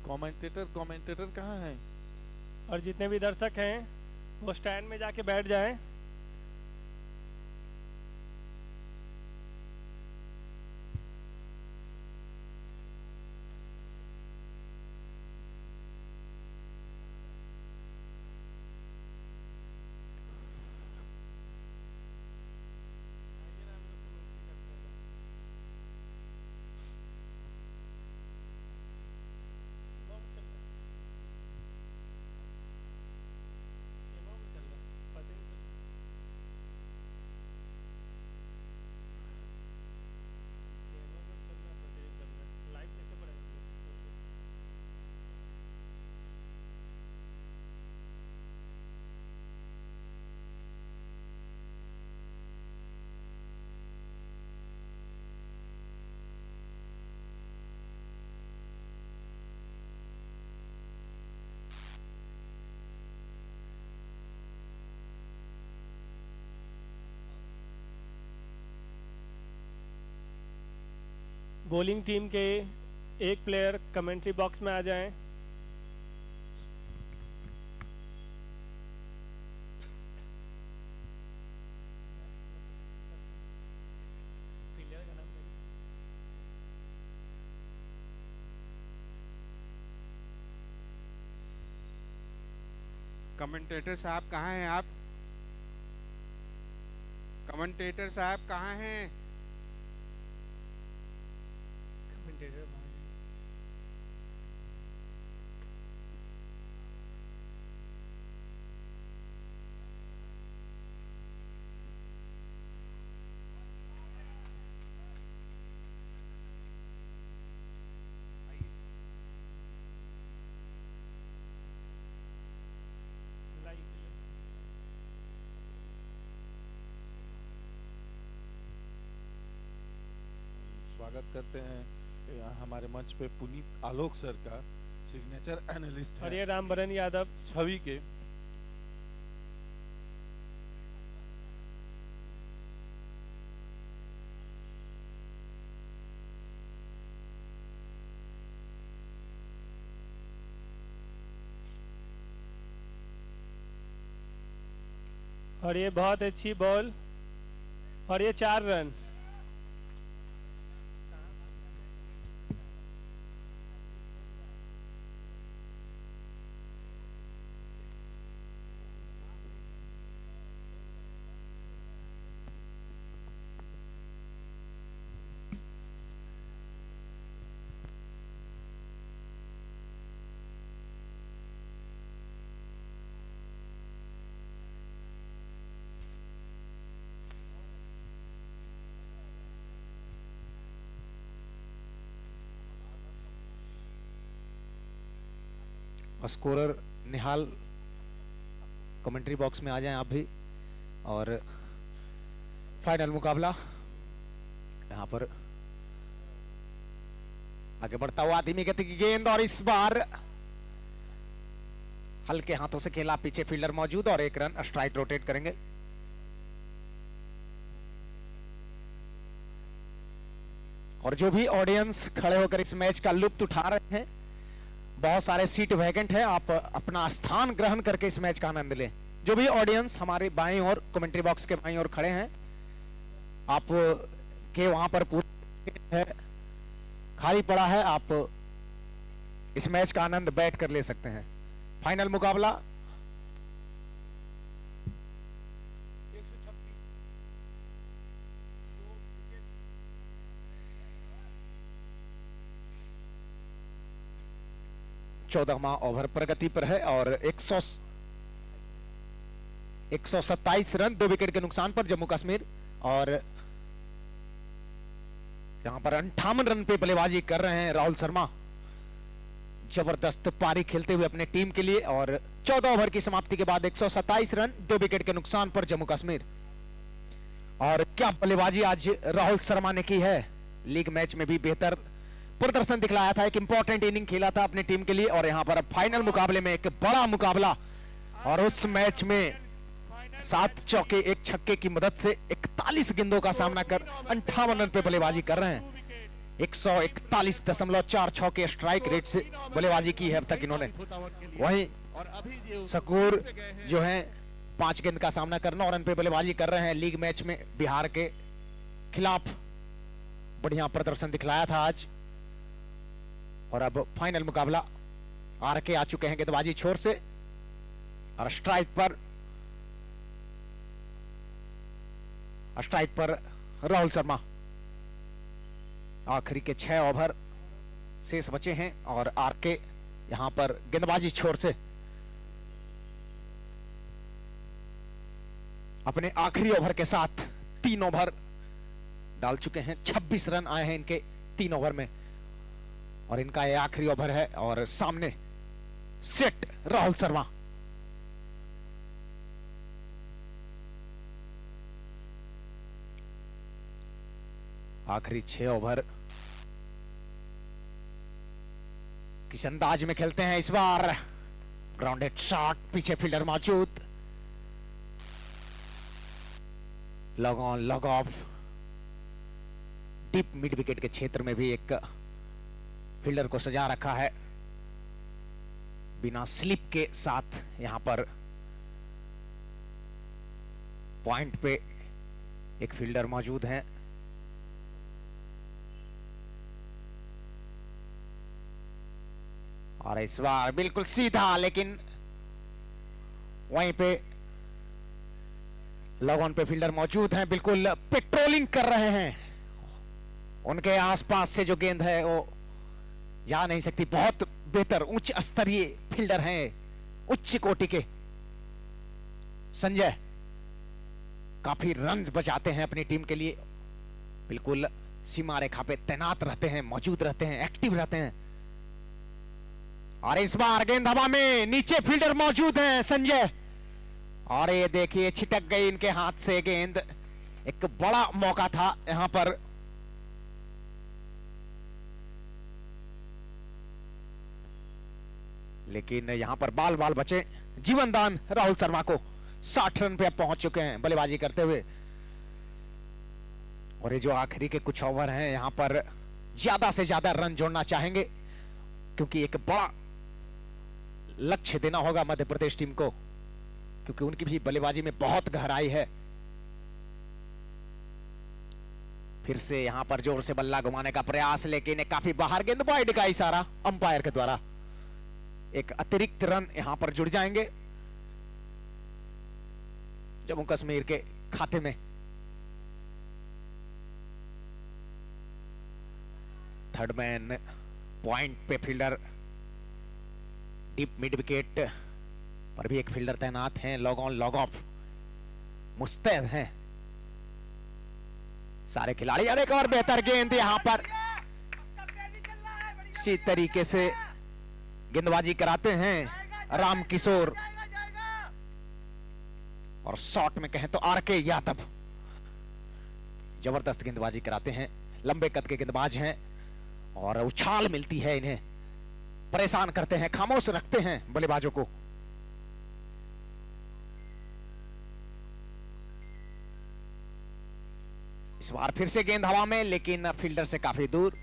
कमेंटेटर कहाँ हैं?
और जितने भी दर्शक हैं वो स्टैंड में जाके बैठ जाएं। बॉलिंग टीम के एक प्लेयर कमेंट्री बॉक्स में आ जाएं।
कमेंटेटर साहब कहाँ हैं आप? कमेंटेटर साहब कहाँ हैं?
स्वागत करते हैं हमारे मंच पे पुनीत आलोक सर का, सिग्नेचर एनालिस्ट
और ये रामबरन यादव
छवि के।
और ये बहुत अच्छी बॉल और ये 4 रन।
स्कोरर निहाल कमेंट्री बॉक्स में आ जाएं आप भी। और फाइनल मुकाबला यहाँ पर आगे बढ़ता हुआ धीमी गति की गेंद, और इस बार हल्के हाथों से खेला, पीछे फील्डर मौजूद, और 1 रन स्ट्राइक रोटेट करेंगे। और जो भी ऑडियंस खड़े होकर इस मैच का लुत्फ उठा रहे हैं, बहुत सारे सीट वैकेंट है, आप अपना स्थान ग्रहण करके इस मैच का आनंद लें। जो भी ऑडियंस हमारे बाएं और कमेंट्री बॉक्स के बाएं और खड़े हैं, आप के वहां पर पूरा है खाली पड़ा है, आप इस मैच का आनंद बैठ कर ले सकते हैं। फाइनल मुकाबला चौदहवां ओवर प्रगति पर है और 127 रन 2 विकेट के नुकसान पर जम्मू कश्मीर, और यहां पर 58 रन पे बल्लेबाजी कर रहे हैं राहुल शर्मा, जबरदस्त पारी खेलते हुए अपने टीम के लिए। और 14 ओवर की समाप्ति के बाद 127 रन 2 विकेट के नुकसान पर जम्मू कश्मीर। और क्या बल्लेबाजी आज राहुल शर्मा ने की है, लीग मैच में भी बेहतर प्रदर्शन दिखलाया था, एक इंपॉर्टेंट इनिंग खेला था अपनी टीम के लिए। और यहां पर फाइनल मुकाबले में एक बड़ा मुकाबला, और उस मैच में 7 चौके 1 छक्के की मदद से 41 गेंदों का सामना कर 58 रन पे बल्लेबाजी कर रहे हैं। 141.46 के स्ट्राइक रेट से बल्लेबाजी की है अब तक इन्होंने। वहीं शकूर जो है 5 गेंद का सामना कर 9 रन पे बल्लेबाजी कर रहे हैं। लीग मैच में बिहार के खिलाफ बढ़िया प्रदर्शन दिखलाया था आज। और अब फाइनल मुकाबला आर के आ चुके हैं गेंदबाजी छोर से और स्ट्राइक पर राहुल शर्मा। आखिरी के 6 ओवर शेष बचे हैं और आर के यहां पर गेंदबाजी छोर से अपने आखिरी ओवर के साथ 3 ओवर डाल चुके हैं। 26 रन आए हैं इनके 3 ओवर में और इनका ये आखिरी ओवर है। और सामने सेट राहुल शर्मा। आखिरी 6 ओवर किस अंदाज में खेलते हैं इस बार। ग्राउंडेड शॉट, पीछे फील्डर मौजूद। Log on log of. Deep mid wicket के क्षेत्र में भी एक फील्डर को सजा रखा है बिना स्लिप के साथ। यहां पर पॉइंट पे एक फील्डर मौजूद है। और इस बार बिल्कुल सीधा, लेकिन वहीं पे लॉग ऑन पे फील्डर मौजूद हैं, बिल्कुल पेट्रोलिंग कर रहे हैं। उनके आसपास से जो गेंद है वो जा नहीं सकती। बहुत बेहतर उच्च स्तरीय फील्डर हैं, उच्च कोटि के। संजय काफी रन बचाते हैं अपनी टीम के लिए, बिल्कुल सीमा रेखा पे तैनात रहते हैं, मौजूद रहते हैं, एक्टिव रहते हैं। और इस बार गेंद हवा में, नीचे फील्डर मौजूद हैं संजय। और ये देखिए छिटक गई इनके हाथ से गेंद। एक बड़ा मौका था यहां पर। लेकिन यहां पर बाल बाल बचे। जीवन दान राहुल शर्मा को। 60 रन पे अब पहुंच चुके हैं बल्लेबाजी करते हुए। और ये जो आखिरी के कुछ ओवर हैं यहां पर ज्यादा से ज्यादा रन जोड़ना चाहेंगे, क्योंकि एक बड़ा लक्ष्य देना होगा मध्य प्रदेश टीम को, क्योंकि उनकी भी बल्लेबाजी में बहुत गहराई है। फिर से यहां पर जोर से बल्ला घुमाने का प्रयास, लेकिन काफी बाहर गेंद, वाइड का इशारा अंपायर के द्वारा। एक अतिरिक्त रन यहां पर जुड़ जाएंगे जम्मू कश्मीर के खाते में। थर्ड मैन पॉइंट पे फील्डर, डीप मिड विकेट पर भी एक फील्डर तैनात हैं। लॉग ऑन लॉग ऑफ मुस्तैद हैं सारे खिलाड़ी। और एक और बेहतर गेंद यहां पर इसी तरीके से गेंदबाजी कराते हैं राम किशोर। और शॉट में कहें तो आर के यादव जबरदस्त गेंदबाजी कराते हैं। लंबे कद के गेंदबाज हैं और उछाल मिलती है इन्हें, परेशान करते हैं, खामोश रखते हैं बल्लेबाजों को। इस बार फिर से गेंद हवा में, लेकिन फील्डर से काफी दूर।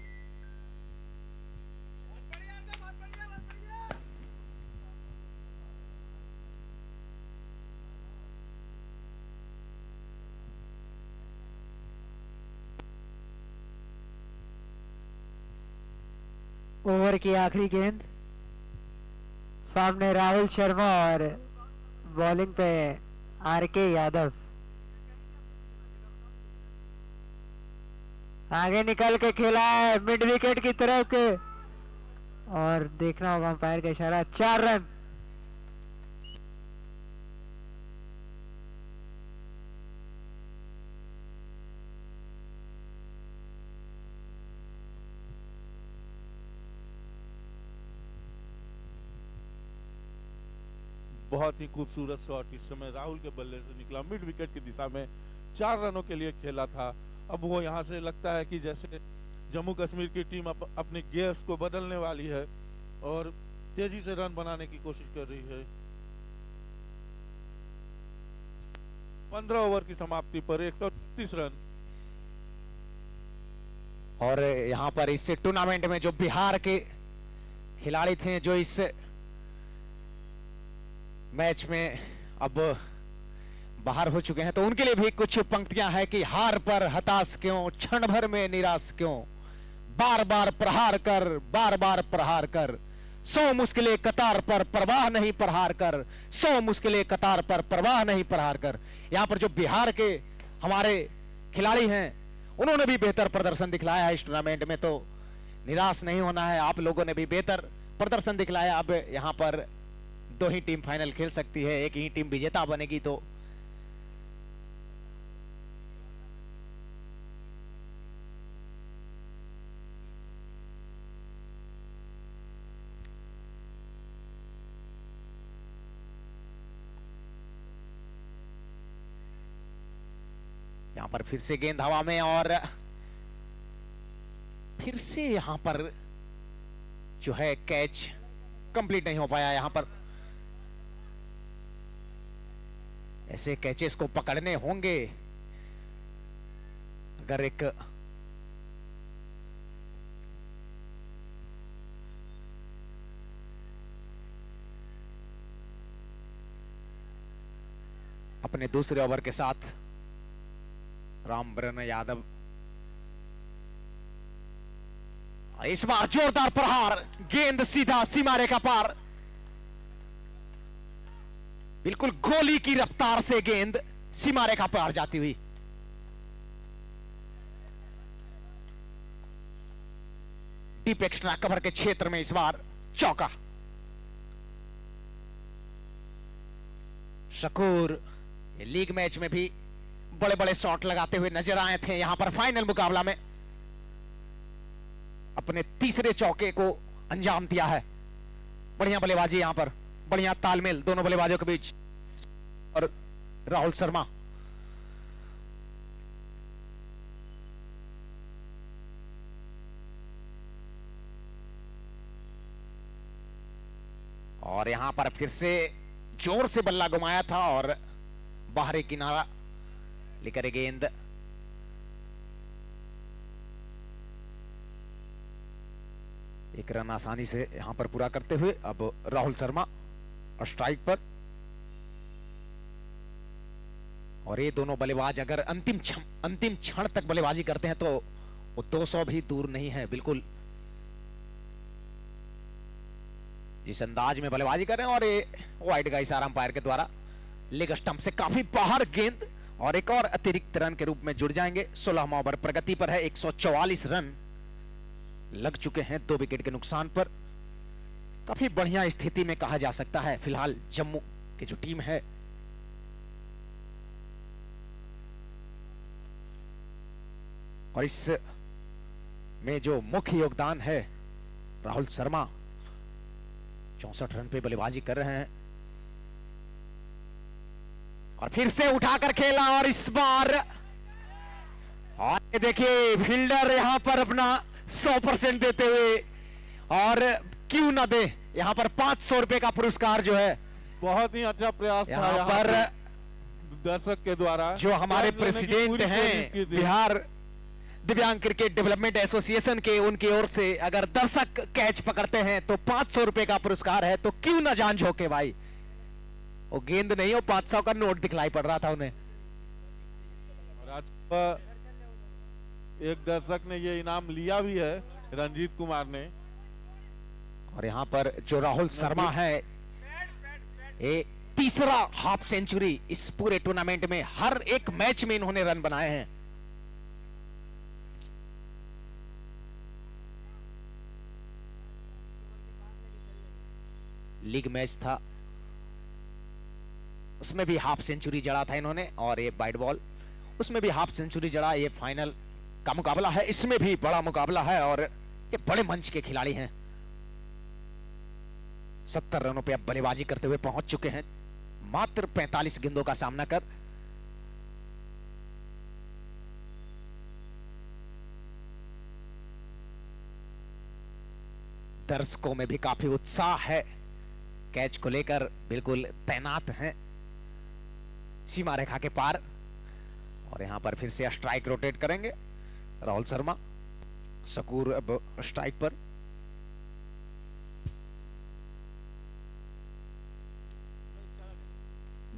ओवर की आखिरी गेंद। सामने राहुल शर्मा और बॉलिंग पे आर के यादव। आगे निकल के खेला है मिड विकेट की तरफ के, और देखना होगा अंपायर का इशारा। 4 रन।
बहुत ही खूबसूरत शॉट इस समय राहुल के बल्ले से निकला, मिड विकेट की दिशा में 4 रनों के लिए खेला था। अब वो यहाँ से लगता है कि जैसे जम्मू कश्मीर की टीम अपने गियर्स को बदलने वाली है और तेजी से रन बनाने की कोशिश कर रही है। 15 ओवर की समाप्ति पर 133 रन।
और यहाँ पर इस टूर्नामेंट में जो बिहार के खिलाड़ी थे जो इस मैच में अब बाहर हो चुके हैं, तो उनके लिए भी कुछ पंक्तियां हैं कि हार पर हताश क्यों, क्षण भर में निराश क्यों, बार बार प्रहार कर, बार बार प्रहार कर, 100 मुश्किलें कतार पर परवाह नहीं प्रहार कर, 100 मुश्किलें कतार पर परवाह नहीं प्रहार कर। यहाँ पर जो बिहार के हमारे खिलाड़ी हैं उन्होंने भी बेहतर प्रदर्शन दिखलाया है इस टूर्नामेंट में, तो निराश नहीं होना है। आप लोगों ने भी बेहतर प्रदर्शन दिखलाया। अब यहाँ पर 2 ही टीम फाइनल खेल सकती है, एक ही टीम विजेता बनेगी। तो यहाँ पर फिर से गेंद हवा में और फिर से यहाँ पर जो है कैच कंप्लीट नहीं हो पाया। यहाँ पर ऐसे कैचेस को पकड़ने होंगे अगर एक अपने दूसरे ओवर के साथ रामवरण यादव इस बार जोरदार प्रहार, गेंद सीधा सीमा रेखा पार, बिल्कुल गोली की रफ्तार से गेंद सीमा रेखा पार जाती हुई। डीप एक्स्ट्रा कवर के क्षेत्र में इस बार चौका। शकूर लीग मैच में भी बड़े बड़े शॉट लगाते हुए नजर आए थे, यहां पर फाइनल मुकाबला में अपने तीसरे चौके को अंजाम दिया है। बढ़िया बल्लेबाजी यहां पर, बढ़िया तालमेल दोनों बल्लेबाजों के बीच। और राहुल शर्मा और यहां पर फिर से जोर से बल्ला घुमाया था और बाहरी किनारा लेकर गेंद। एक रन आसानी से यहां पर पूरा करते हुए अब राहुल शर्मा स्ट्राइक पर। और ये दोनों बल्लेबाज अगर अंतिम क्षण तक बल्लेबाजी करते हैं तो वो 200 भी दूर नहीं है। बिल्कुल जिस अंदाज में बल्लेबाजी कर रहे हैं, और ये वाइड का इशारा अंपायर के द्वारा लेग स्टंप से काफी बाहर गेंद और एक और अतिरिक्त रन के रूप में जुड़ जाएंगे। 16वां ओवर प्रगति पर है, 144 रन लग चुके हैं 2 विकेट के नुकसान पर। काफी बढ़िया स्थिति में कहा जा सकता है फिलहाल जम्मू की जो टीम है। और इस में जो मुख्य योगदान है राहुल शर्मा 64 रन पे बल्लेबाजी कर रहे हैं। और फिर से उठाकर खेला और इस बार और देखिए फील्डर यहां पर अपना 100% देते हुए, और क्यों ना दे, यहां पर 500 रुपए का पुरस्कार जो है।
बहुत ही अच्छा प्रयास था
यहाँ पर
दर्शक के द्वारा।
जो हमारे प्रेसिडेंट हैं बिहार दिव्यांग क्रिकेट डेवलपमेंट एसोसिएशन के, उनकी ओर से अगर दर्शक कैच पकड़ते हैं तो 500 रुपए का पुरस्कार है। तो क्यों ना जान झोंके भाई, वो गेंद नहीं, वो 500 का नोट दिखलाई पड़ रहा था उन्हें।
एक दर्शक ने ये इनाम लिया भी है, रंजीत कुमार ने।
और यहाँ पर जो राहुल शर्मा है, ये तीसरा हाफ सेंचुरी इस पूरे टूर्नामेंट में, हर एक मैच में इन्होंने रन बनाए हैं। लीग मैच था उसमें भी हाफ सेंचुरी जड़ा था इन्होंने, और ये वाइड बॉल उसमें भी हाफ सेंचुरी जड़ा। ये फाइनल का मुकाबला है, इसमें भी बड़ा मुकाबला है और ये बड़े मंच के खिलाड़ी हैं। 70 रनों पे अब बल्लेबाजी करते हुए पहुंच चुके हैं, मात्र 45 गेंदों का सामना कर। दर्शकों में भी काफी उत्साह है, कैच को लेकर बिल्कुल तैनात हैं सीमा रेखा के पार। और यहां पर फिर से स्ट्राइक रोटेट करेंगे राहुल शर्मा। शकूर अब स्ट्राइक पर।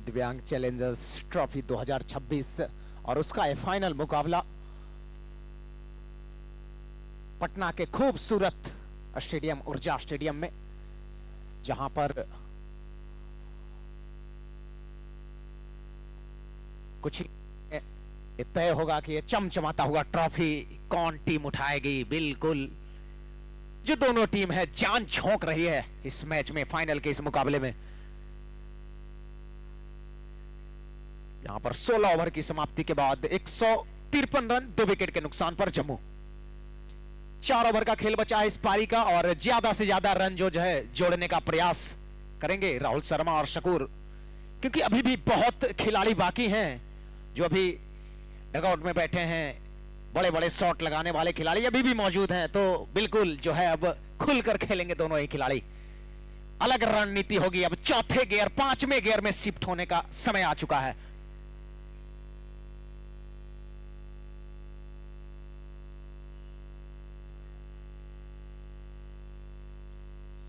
दिव्यांग चैलेंजर्स ट्रॉफी 2026 और उसका ये फाइनल मुकाबला पटना के खूबसूरत स्टेडियम ऊर्जा स्टेडियम में, जहां पर कुछ ही तय होगा कि ये चमचमाता हुआ ट्रॉफी कौन टीम उठाएगी। बिल्कुल जो दोनों टीम है जान झोंक रही है इस मैच में, फाइनल के इस मुकाबले में। यहां पर 16 ओवर की समाप्ति के बाद 153 रन 2 विकेट के नुकसान पर जम्मू। 4 ओवर का खेल बचा है इस पारी का और ज्यादा से ज्यादा रन जो है जोड़ने का प्रयास करेंगे राहुल शर्मा और शकूर, क्योंकि अभी भी बहुत खिलाड़ी बाकी हैं जो अभी डगआउट में बैठे हैं। बड़े बड़े शॉट लगाने वाले खिलाड़ी अभी भी मौजूद हैं, तो बिल्कुल जो है अब खुलकर खेलेंगे दोनों ही खिलाड़ी। अलग रणनीति होगी अब। चौथे गियर 5वें गियर में शिफ्ट होने का समय आ चुका है।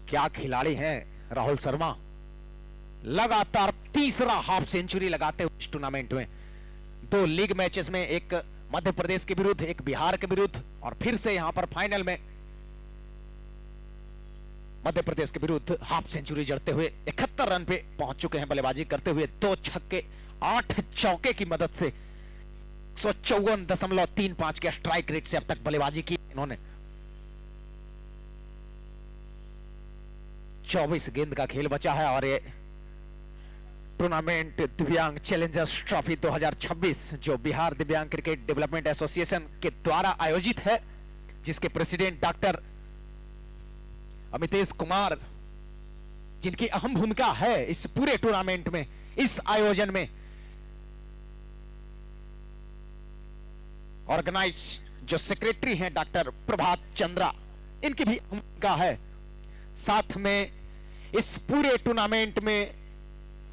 क्या खिलाड़ी हैं राहुल शर्मा, लगातार तीसरा हाफ सेंचुरी लगाते हुए इस टूर्नामेंट में। 2 लीग मैचेस में, एक मध्य प्रदेश के विरुद्ध, एक बिहार के विरुद्ध, और फिर से यहां पर फाइनल में मध्य प्रदेश के विरुद्ध हाफ सेंचुरी जड़ते हुए 71 रन पे पहुंच चुके हैं बल्लेबाजी करते हुए। 2 छक्के 8 चौके की मदद से 154.35 के स्ट्राइक रेट से अब तक बल्लेबाजी की इन्होंने। 24 गेंद का खेल बचा है और ये टूर्नामेंट दिव्यांग चैलेंजर्स ट्रॉफी 2026 जो बिहार दिव्यांग क्रिकेट डेवलपमेंट एसोसिएशन के द्वारा आयोजित है, जिसके प्रेसिडेंट डॉक्टर अमितेश कुमार, जिनकी अहम भूमिका है इस पूरे टूर्नामेंट में, इस आयोजन में। ऑर्गेनाइज जो सेक्रेटरी हैं डॉक्टर प्रभात चंद्रा, इनकी भी भूमिका है। साथ में इस पूरे टूर्नामेंट में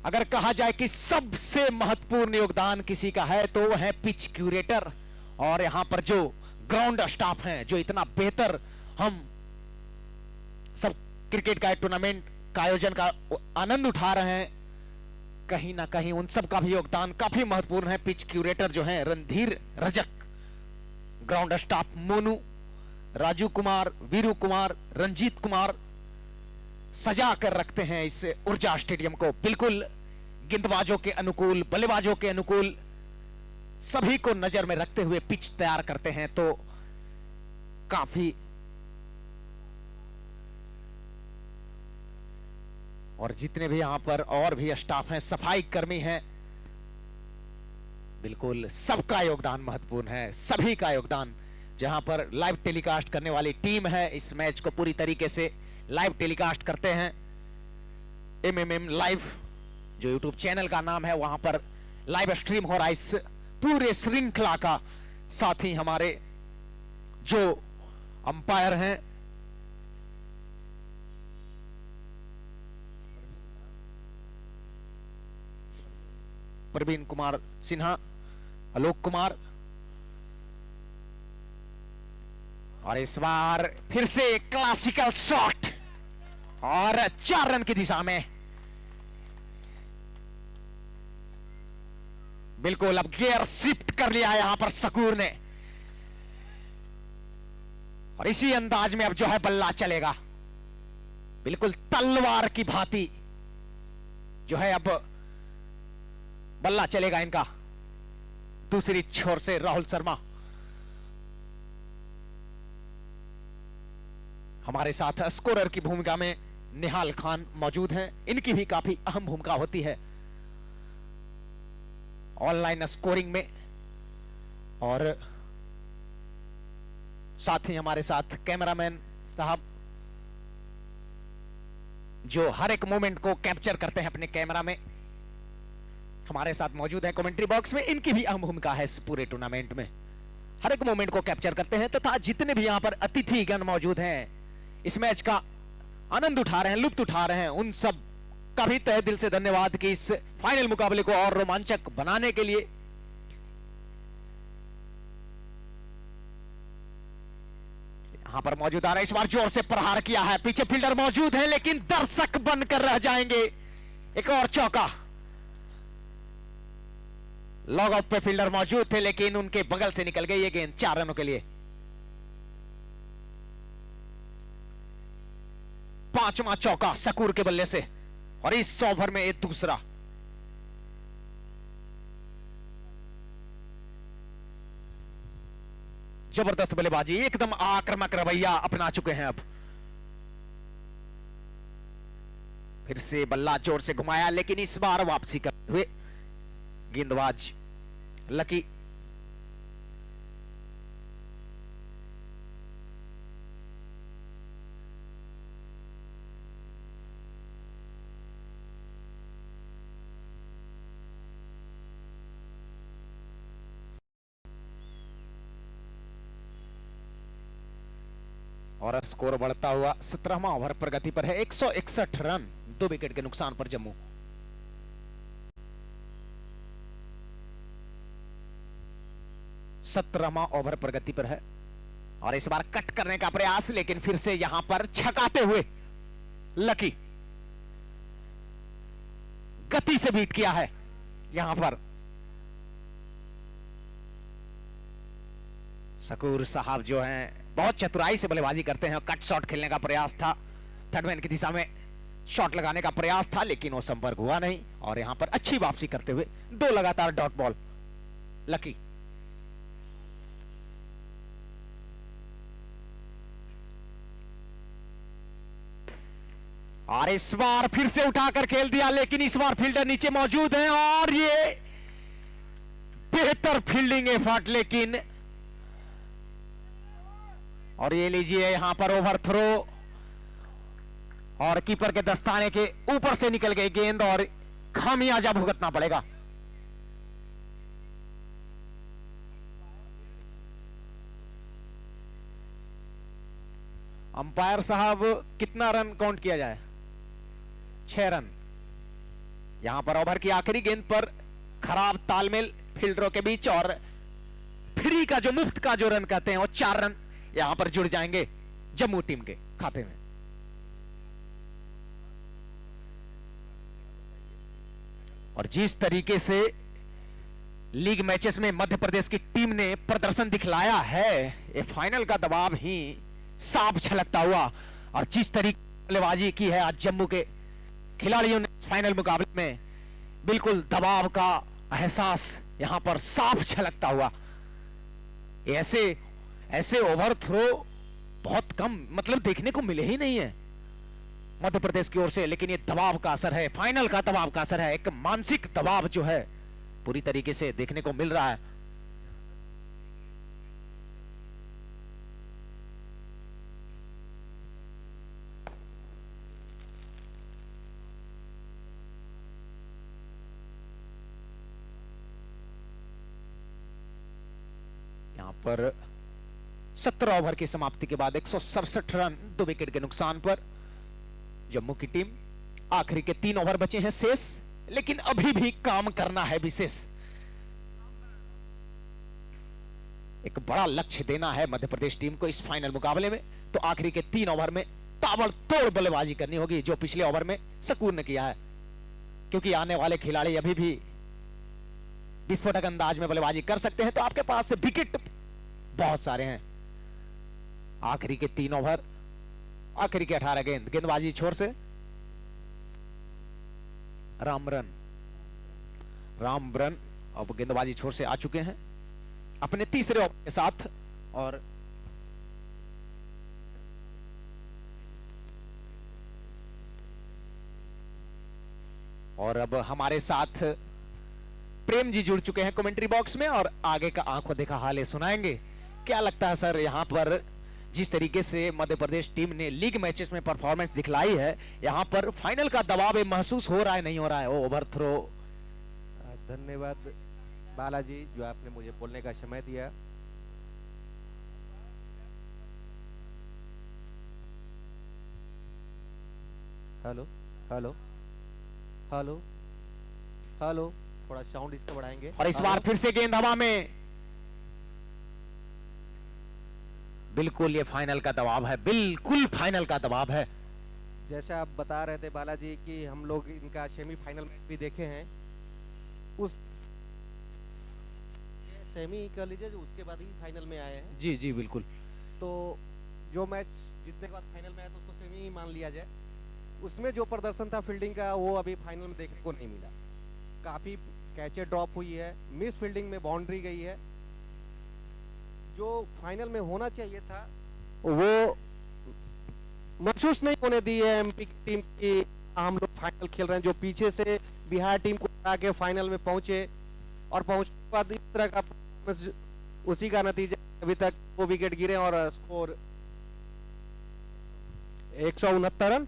अगर कहा जाए कि सबसे महत्वपूर्ण योगदान किसी का है तो वह है पिच क्यूरेटर, और यहां पर जो ग्राउंड स्टाफ हैं जो इतना बेहतर हम सब क्रिकेट का टूर्नामेंट का आयोजन का आनंद उठा रहे हैं, कहीं ना कहीं उन सब का भी योगदान काफी महत्वपूर्ण है। पिच क्यूरेटर जो है रणधीर रजक, ग्राउंड स्टाफ मोनू, राजू कुमार, वीरू कुमार, रंजीत कुमार सजा कर रखते हैं इस ऊर्जा स्टेडियम को बिल्कुल गेंदबाजों के अनुकूल, बल्लेबाजों के अनुकूल, सभी को नजर में रखते हुए पिच तैयार करते हैं। तो काफी, और जितने भी यहां पर और भी स्टाफ हैं, सफाई कर्मी हैं, बिल्कुल सबका योगदान महत्वपूर्ण है, सभी का योगदान। जहां पर लाइव टेलीकास्ट करने वाली टीम है, इस मैच को पूरी तरीके से लाइव टेलीकास्ट करते हैं MMM लाइव, जो यूट्यूब चैनल का नाम है, वहां पर लाइव स्ट्रीम हो रहा है इस पूरे श्रृंखला का। साथ ही हमारे जो अंपायर हैं प्रवीण कुमार सिन्हा, आलोक कुमार, और इस बार फिर से क्लासिकल शॉट और 4 रन की दिशा में। बिल्कुल अब गियर शिफ्ट कर लिया है यहां पर शकूर ने, और इसी अंदाज में अब जो है बल्ला चलेगा, बिल्कुल तलवार की भांति जो है अब बल्ला चलेगा इनका। दूसरी छोर से राहुल शर्मा हमारे साथ स्कोरर की भूमिका में निहाल खान मौजूद हैं, इनकी भी काफी अहम भूमिका होती है ऑनलाइन स्कोरिंग में। और साथ ही हमारे साथ कैमरामैन साहब जो हर एक मोमेंट को कैप्चर करते हैं अपने कैमरा में, हमारे साथ मौजूद है कमेंट्री बॉक्स में। इनकी भी अहम भूमिका है इस पूरे टूर्नामेंट में, हर एक मोमेंट को कैप्चर करते हैं। तथा जितने भी यहां पर अतिथिगण मौजूद हैं, इस मैच का आनंद उठा रहे हैं, लुत्फ उठा रहे हैं, उन सब का भी तहे दिल से धन्यवाद कि इस फाइनल मुकाबले को और रोमांचक बनाने के लिए यहां पर मौजूद आ रहा है, इस बार जोर से प्रहार किया है, पीछे फील्डर मौजूद है लेकिन दर्शक बनकर रह जाएंगे। एक और चौका, लॉग आउट पे फील्डर मौजूद थे लेकिन उनके बगल से निकल गई ये गेंद 4 रनों के लिए। 5वां चौका सकूर के बल्ले से और इस ओवर में एक दूसरा। जबरदस्त बल्लेबाजी, एकदम आक्रामक रवैया अपना चुके हैं। अब फिर से बल्ला जोर से घुमाया लेकिन इस बार वापसी करते हुए गेंदबाज लकी। और स्कोर बढ़ता हुआ 17वां ओवर प्रगति पर है। 161 रन 2 विकेट के नुकसान पर जम्मू। सत्रहवां ओवर प्रगति पर है और इस बार कट करने का प्रयास लेकिन फिर से यहां पर छकाते हुए लकी। गति से बीट किया है यहां पर शकूर साहब जो हैं, बहुत चतुराई से बल्लेबाजी करते हैं। कट शॉट खेलने का प्रयास था, थर्डमैन की दिशा में शॉट लगाने का प्रयास था लेकिन वो संपर्क हुआ नहीं और यहां पर अच्छी वापसी करते हुए 2 लगातार डॉट बॉल लकी। और इस बार फिर से उठाकर खेल दिया लेकिन इस बार फील्डर नीचे मौजूद है और ये बेहतर फील्डिंग एफर्ट लेकिन, और ये लीजिए यहां पर ओवर थ्रो और कीपर के दस्ताने के ऊपर से निकल गई गेंद और खामियाजा भुगतना पड़ेगा। अंपायर साहब कितना रन काउंट किया जाए? 6 रन। यहां पर ओवर की आखिरी गेंद पर खराब तालमेल फील्डरों के बीच और फ्री का जो मुफ्त का जो रन कहते हैं वो 4 रन यहां पर जुड़ जाएंगे जम्मू टीम के खाते में। और जिस तरीके से लीग मैचेस में मध्य प्रदेश की टीम ने प्रदर्शन दिखलाया है, ये फाइनल का दबाव ही साफ झलकता हुआ। और जिस तरीके से बल्लेबाजी की है आज जम्मू के खिलाड़ियों ने फाइनल मुकाबले में, बिल्कुल दबाव का एहसास यहां पर साफ झलकता हुआ। ऐसे ओवर थ्रो बहुत कम मतलब देखने को मिले ही नहीं है मध्य प्रदेश की ओर से, लेकिन ये दबाव का असर है, फाइनल का दबाव का असर है। एक मानसिक दबाव जो है पूरी तरीके से देखने को मिल रहा है। यहां पर 17 ओवर की समाप्ति के बाद 167 रन 2 विकेट के नुकसान पर जम्मू की टीम। आखिरी के 3 ओवर बचे हैं शेष, लेकिन अभी भी काम करना है विशेष। एक बड़ा लक्ष्य देना है मध्य प्रदेश टीम को इस फाइनल मुकाबले में, तो आखिरी के 3 ओवर में ताबड़तोड़ बल्लेबाजी करनी होगी जो पिछले ओवर में शकूर ने किया है, क्योंकि आने वाले खिलाड़ी अभी भी विस्फोटक अंदाज में बल्लेबाजी कर सकते हैं, तो आपके पास विकेट बहुत सारे हैं। आखिरी के 3 ओवर, आखिरी के 18 गेंद, गेंदबाजी छोर से रामबरन अब गेंदबाजी छोर से आ चुके हैं अपने तीसरे ओवर के साथ। और अब हमारे साथ प्रेम जी जुड़ चुके हैं कमेंट्री बॉक्स में और आगे का आंखों देखा हाल सुनाएंगे। क्या लगता है सर, यहां पर जिस तरीके से मध्य प्रदेश टीम ने लीग मैचेस में परफॉर्मेंस दिखलाई है, यहां पर फाइनल का दबाव महसूस हो रहा है नहीं हो रहा है? वो ओवर थ्रो।
धन्यवाद बालाजी जो आपने मुझे बोलने का समय दिया। हेलो हेलो हेलो हेलो, थोड़ा साउंड इसका बढ़ाएंगे।
और इस बार फिर से गेंद हवा में, बिल्कुल ये फाइनल का दबाव है, बिल्कुल फाइनल का दबाव है।
जैसा आप बता रहे थे बालाजी कि हम लोग इनका सेमीफाइनल मैच भी देखे हैं, उस सेमी कर लीजिए जो उसके बाद ही फाइनल में आए हैं।
जी जी बिल्कुल।
तो जो मैच जीतने के बाद फाइनल में आया तो उसको सेमी ही मान लिया जाए। उसमें जो प्रदर्शन था फील्डिंग का वो अभी फाइनल में देखने को नहीं मिला। काफ़ी कैचे ड्रॉप हुई है, मिस फील्डिंग में बाउंड्री गई है। जो फाइनल में होना चाहिए था वो महसूस नहीं होने दी है एमपी की टीम की। हम लोग फाइनल खेल रहे हैं, जो पीछे से बिहार टीम को हरा के फाइनल में पहुंचे और पहुंचने के बाद इस तरह का उसी का नतीजा अभी तक 2 विकेट गिरे और स्कोर 169 रन।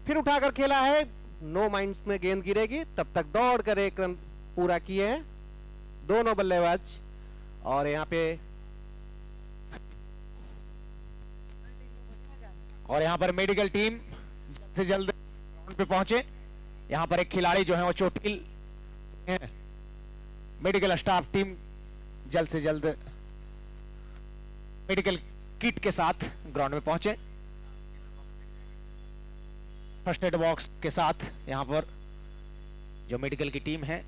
फिर उठाकर खेला है, नो माइंड्स में गेंद गिरेगी तब तक दौड़ कर 1 रन पूरा किए हैं दोनों बल्लेबाज। और यहाँ
पर मेडिकल टीम से जल्द ग्राउंड पे पहुंचे। यहाँ पर एक खिलाड़ी जो है वो चोटिल है। मेडिकल स्टाफ टीम जल्द से जल्द मेडिकल किट के साथ ग्राउंड में पहुंचे। फर्स्ट एड बॉक्स के साथ यहाँ पर जो मेडिकल की टीम है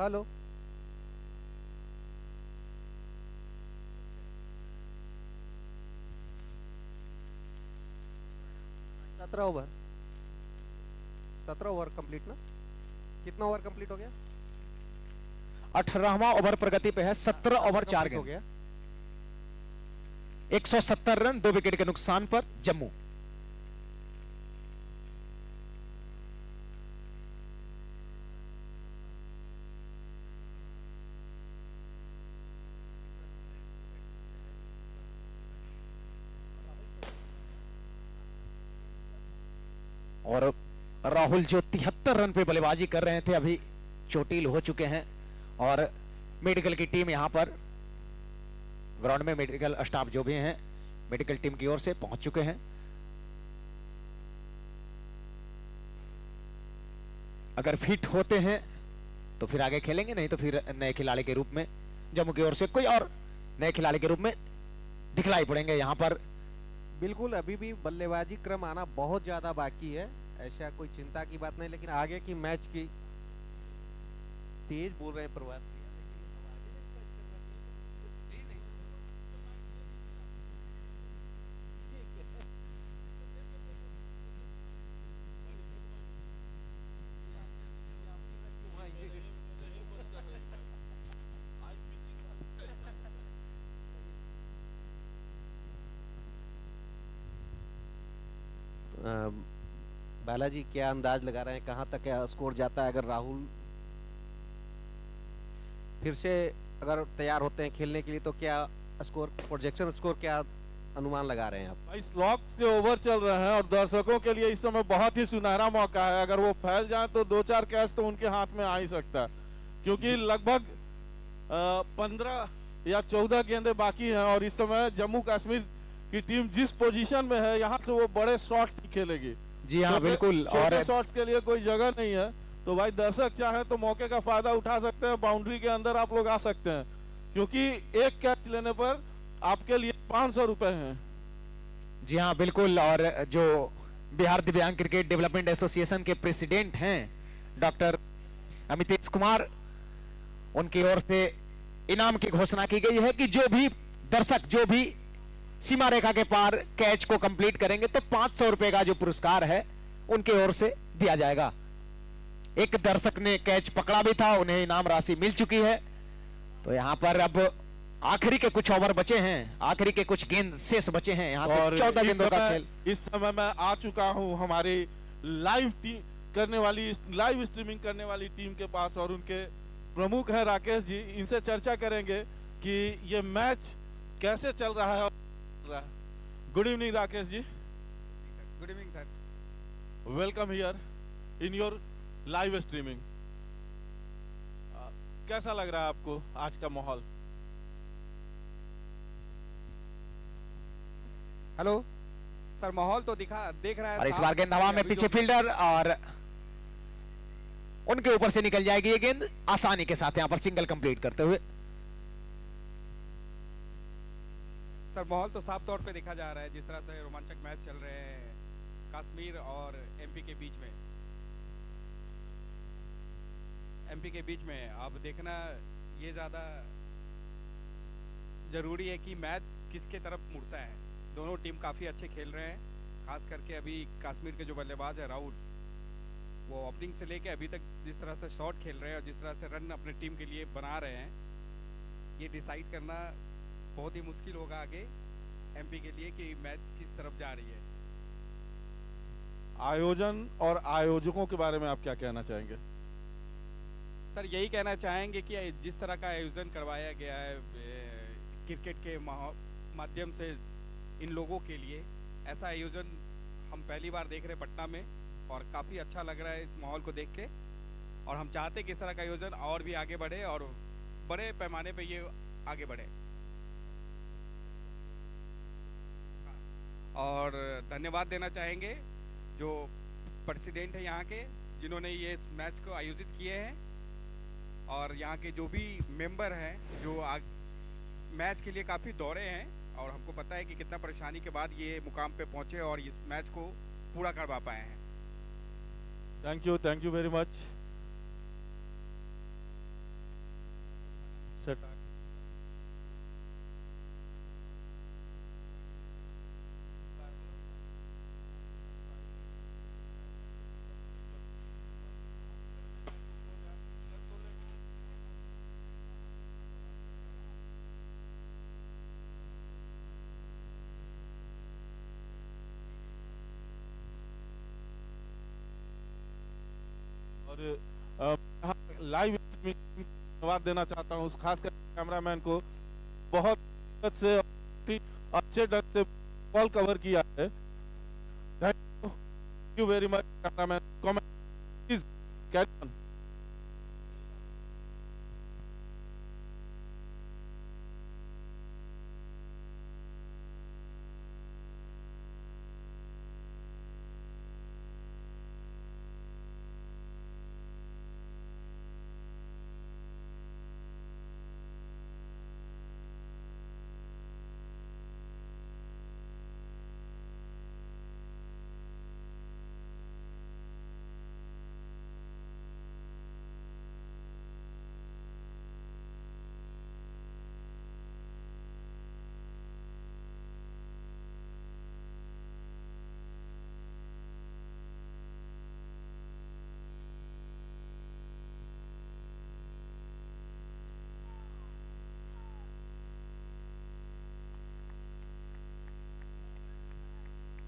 हेलो 17 ओवर 17 ओवर कंप्लीट ना? कितना ओवर कंप्लीट हो गया?
18वां ओवर प्रगति पे है। 17 ओवर 4
हो
गेंद,
गया।
170 रन 2 विकेट के नुकसान पर जम्मू। और राहुल जो 73 रन पे बल्लेबाजी कर रहे थे अभी चोटिल हो चुके हैं। और मेडिकल की टीम यहां पर ग्राउंड में मेडिकल स्टाफ जो भी हैं मेडिकल टीम की ओर से पहुंच चुके हैं। अगर फिट होते हैं तो फिर आगे खेलेंगे, नहीं तो फिर नए खिलाड़ी के रूप में जम्मू की ओर से कोई और नए खिलाड़ी के रूप में दिखलाई पड़ेंगे। यहां पर
बिल्कुल अभी भी बल्लेबाजी क्रम आना बहुत ज्यादा बाकी है, ऐसा कोई चिंता की बात नहीं। लेकिन आगे की मैच की तेज बोल रहे हैं प्रभात बालाजी क्या अंदाज लगा रहे हैं कहां तक स्कोर जाता है? अगर राहुल फिर से अगर तैयार होते हैं खेलने के लिए तो क्या स्कोर प्रोजेक्शन स्कोर क्या अनुमान लगा रहे हैं आप?
इस लॉक के ओवर चल रहे हैं और दर्शकों के लिए इस समय बहुत ही सुनहरा मौका है। अगर वो फैल जाए तो 2-4 कैच तो उनके हाथ में आ ही सकता है, क्योंकि लगभग 15 या 14 गेंदें बाकी हैं और इस समय जम्मू कश्मीर की टीम जिस पोजीशन में है यहाँ से वो बड़े शॉट्स खेलेगी।
जी हाँ बिल्कुल।
और शॉट्स के लिए कोई जगह नहीं है, तो भाई दर्शक चाहे तो मौके का फायदा उठा सकते हैं, बाउंड्री के अंदर आप लोग आ सकते हैं, क्योंकि एक कैच लेने पर आपके लिए 500 रुपए हैं।
जी हाँ बिल्कुल। और जो बिहार दिव्यांग क्रिकेट डेवलपमेंट एसोसिएशन के प्रेसिडेंट हैं डॉक्टर अमितेश कुमार, उनकी ओर से इनाम की घोषणा की गई है कि जो भी दर्शक जो भी सीमा रेखा के पार कैच को कंप्लीट करेंगे तो 500 रुपए का जो पुरस्कार है उनके ओर से दिया जाएगा। एक दर्शक ने कैच पकड़ा भी था, उन्हें इनाम राशि मिल चुकी है। तो यहाँ पर अब आखिरी के कुछ ओवर बचे हैं, आखिरी के कुछ गेंद शेष बचे हैं। यहाँ से 14 गेंदों का खेल।
इस समय मैं आ चुका हूँ हमारी लाइव स्ट्रीमिंग करने वाली टीम के पास और उनके प्रमुख हैं राकेश जी। इनसे चर्चा करेंगे कि ये मैच कैसे चल रहा है। Good evening Rakesh ji.
Good evening sir.
Welcome here. In your live streaming. कैसा लग रहा है आपको आज का माहौल?
हेलो सर, माहौल तो देख रहा है।
और इस बार गेंद हवा में, पीछे फील्डर और उनके ऊपर से निकल जाएगी ये गेंद आसानी के साथ, यहां पर सिंगल कंप्लीट करते हुए।
सर माहौल तो साफ तौर पे देखा जा रहा है, जिस तरह से रोमांचक मैच चल रहे हैं कश्मीर और एमपी के बीच में। अब देखना ये ज़्यादा ज़रूरी है कि मैच किसके तरफ मुड़ता है। दोनों टीम काफ़ी अच्छे खेल रहे हैं, खास करके अभी कश्मीर के जो बल्लेबाज है राहुल, वो ओपनिंग से लेके अभी तक जिस तरह से शॉट खेल रहे हैं और जिस तरह से रन अपने टीम के लिए बना रहे हैं, ये डिसाइड करना बहुत ही मुश्किल होगा आगे एमपी के लिए कि मैच किस तरफ जा रही है।
आयोजन और आयोजकों के बारे में आप क्या कहना चाहेंगे?
सर यही कहना चाहेंगे कि जिस तरह का आयोजन करवाया गया है क्रिकेट के माध्यम से इन लोगों के लिए, ऐसा आयोजन हम पहली बार देख रहे हैं पटना में और काफ़ी अच्छा लग रहा है इस माहौल को देख के। और हम चाहते हैं कि इस तरह का आयोजन और भी आगे बढ़े और बड़े पैमाने पे ये आगे बढ़े। और धन्यवाद देना चाहेंगे जो प्रेसिडेंट है यहाँ के, जिन्होंने ये मैच को आयोजित किए हैं, और यहाँ के जो भी मेंबर हैं जो मैच के लिए काफ़ी दौड़े हैं, और हमको पता है कि कितना परेशानी के बाद ये मुकाम पे पहुँचे और इस मैच को पूरा करवा पाए हैं।
Thank you very much. और लाइव धन्यवाद देना चाहता हूँ खासकर कैमरामैन को, बहुत से अच्छे ढंग से बॉल कवर किया है। Thank you very much cameraman. Comment please carry on.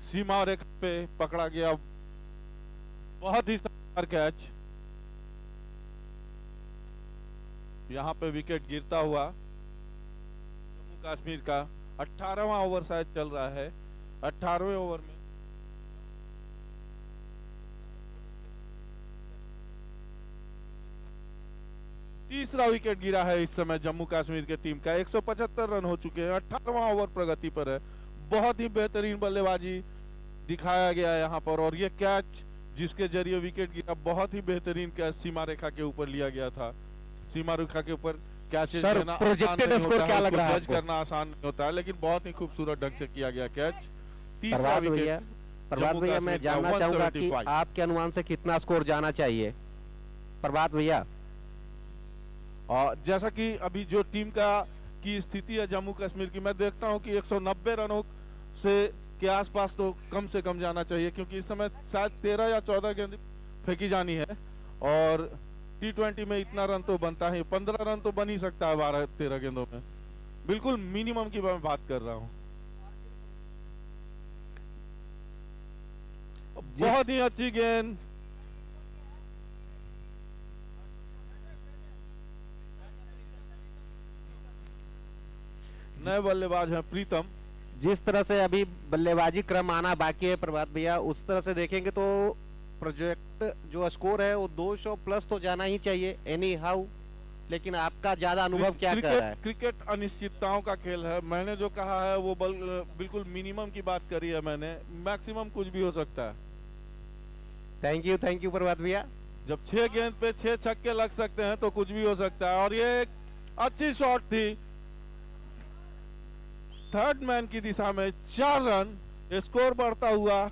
सीमा रेखा पे पकड़ा गया बहुत ही शानदार कैच। यहाँ पे विकेट गिरता हुआ जम्मू कश्मीर का 18वां ओवर शायद चल रहा है। 18वें ओवर में तीसरा विकेट गिरा है इस समय जम्मू कश्मीर के टीम का। 175 रन हो चुके हैं। 18वां ओवर प्रगति पर है। बहुत ही बेहतरीन बल्लेबाजी दिखाया गया यहाँ पर, और ये कैच जिसके जरिए विकेट गिरा, बहुत ही बेहतरीन कैच सीमा रेखा के ऊपर लिया गया था। सीमा रेखा के ऊपर कैच लेना
प्रोजेक्टेड स्कोर क्या लग रहा है?
जज करना आसान नहीं होता है, लेकिन बहुत ही खूबसूरत ढंग से किया गया कैच। तीसरा विकेट।
प्रभात भैया मैं जानना चाहूंगा कि आपके अनुमान से कितना स्कोर जाना चाहिए प्रभात भैया?
और जैसा कि अभी जो टीम की स्थिति है जम्मू कश्मीर की, मैं देखता हूं कि 190 रनों से के आसपास तो कम से कम जाना चाहिए, क्योंकि इस समय शायद 13 या 14 गेंद फेंकी जानी है, और T20 में इतना रन तो बनता ही, 15 रन तो बन ही सकता है 12-13 गेंदों में। बिल्कुल मिनिमम की मैं बात कर रहा हूं। बहुत ही अच्छी गेंद। नए बल्लेबाज हैं प्रीतम।
जिस तरह से अभी बल्लेबाजी क्रम आना बाकी है प्रभात भैया, उस तरह से देखेंगे तो प्रोजेक्ट जो स्कोर है वो 200 प्लस तो जाना ही चाहिए एनी हाउ, लेकिन आपका ज्यादा अनुभव क्या कर रहा है?
क्रिकेट अनिश्चितताओं का खेल है। मैंने जो कहा है वो बिल्कुल मिनिमम की बात करी है मैंने, मैक्सिमम कुछ भी हो सकता है।
थैंक यू प्रभात भैया।
जब 6 गेंद पे 6 छक्के लग सकते हैं तो कुछ भी हो सकता है। और ये एक अच्छी शॉट थी, थर्ड मैन की दिशा में 4 रन, स्कोर बढ़ता हुआ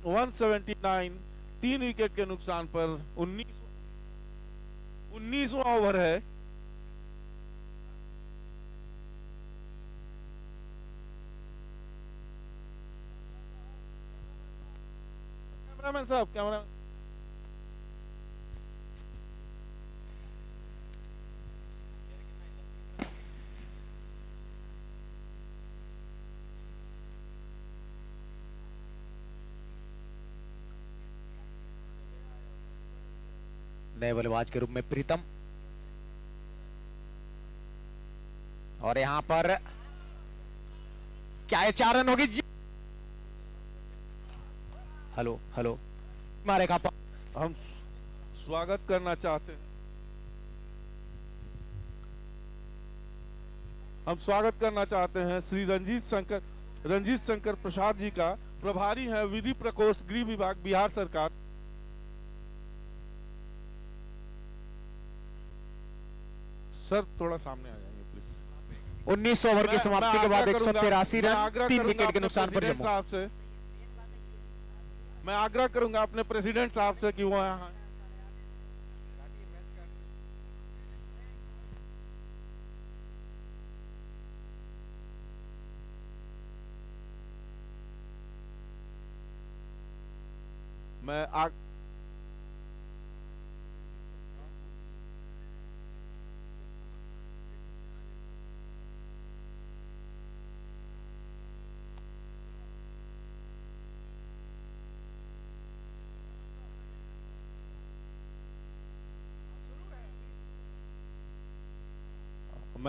179, 3 विकेट के नुकसान पर 19वां ओवर है। कैमरामैन साहब, कैमरा
नए बल्लेबाज के रूप में प्रीतम, और यहां पर क्या ये 4 रन होगी? हेलो हेलो मारेगा।
हम स्वागत करना चाहते हैं, हम स्वागत करना चाहते हैं श्री रंजीत शंकर प्रसाद जी का, प्रभारी हैं विधि प्रकोष्ठ गृह विभाग बिहार सरकार। सर थोड़ा सामने आ जाएंगे प्लीज।
19 ओवर की समाप्ति के बाद 183 रन, 3 विकेट के नुकसान पर जम्मू।
साहब से मैं आग्रह करूंगा अपने प्रेसिडेंट साहब से कि वो यहाँ मैं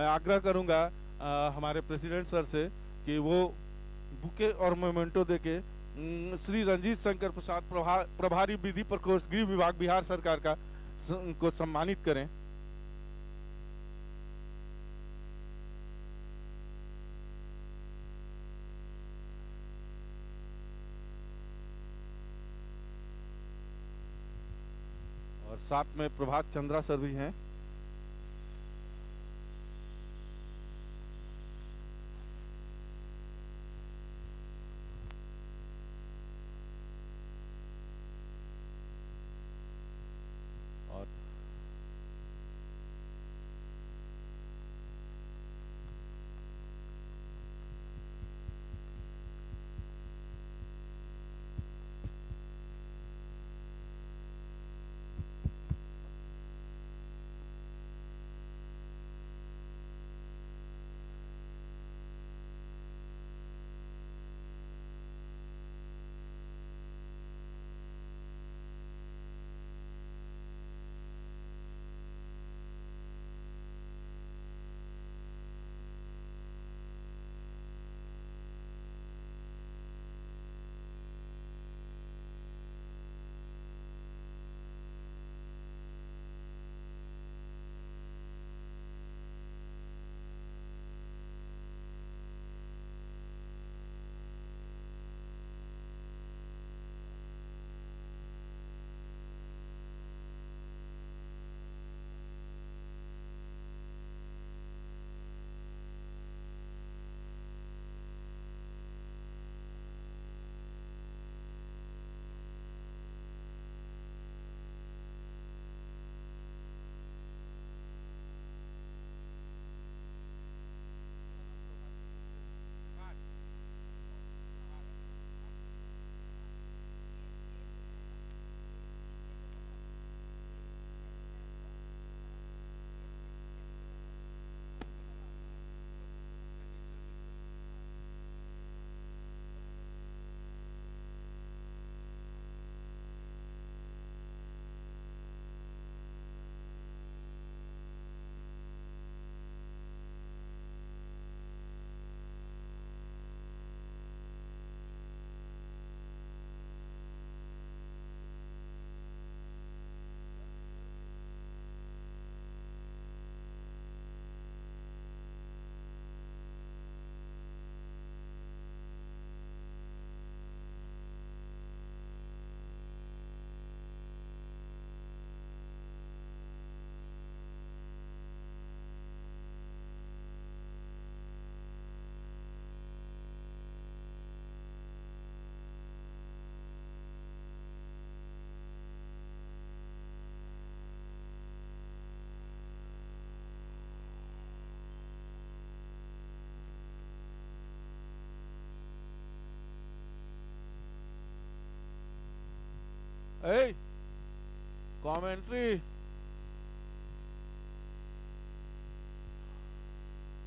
आग्रह करूंगा हमारे प्रेसिडेंट सर से कि वो बुके और मोमेंटो देके श्री रंजीत शंकर प्रसाद प्रभारी विधि प्रकोष्ठ गृह विभाग बिहार सरकार का को सम्मानित करें। और साथ में प्रभात चंद्रा सर भी हैं। कमेंट्री।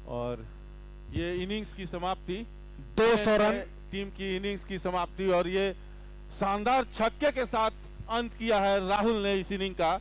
और ये इनिंग्स की समाप्ति,
200 रन
टीम की इनिंग्स की समाप्ति, और ये शानदार छक्के के साथ अंत किया है राहुल ने इस इनिंग का।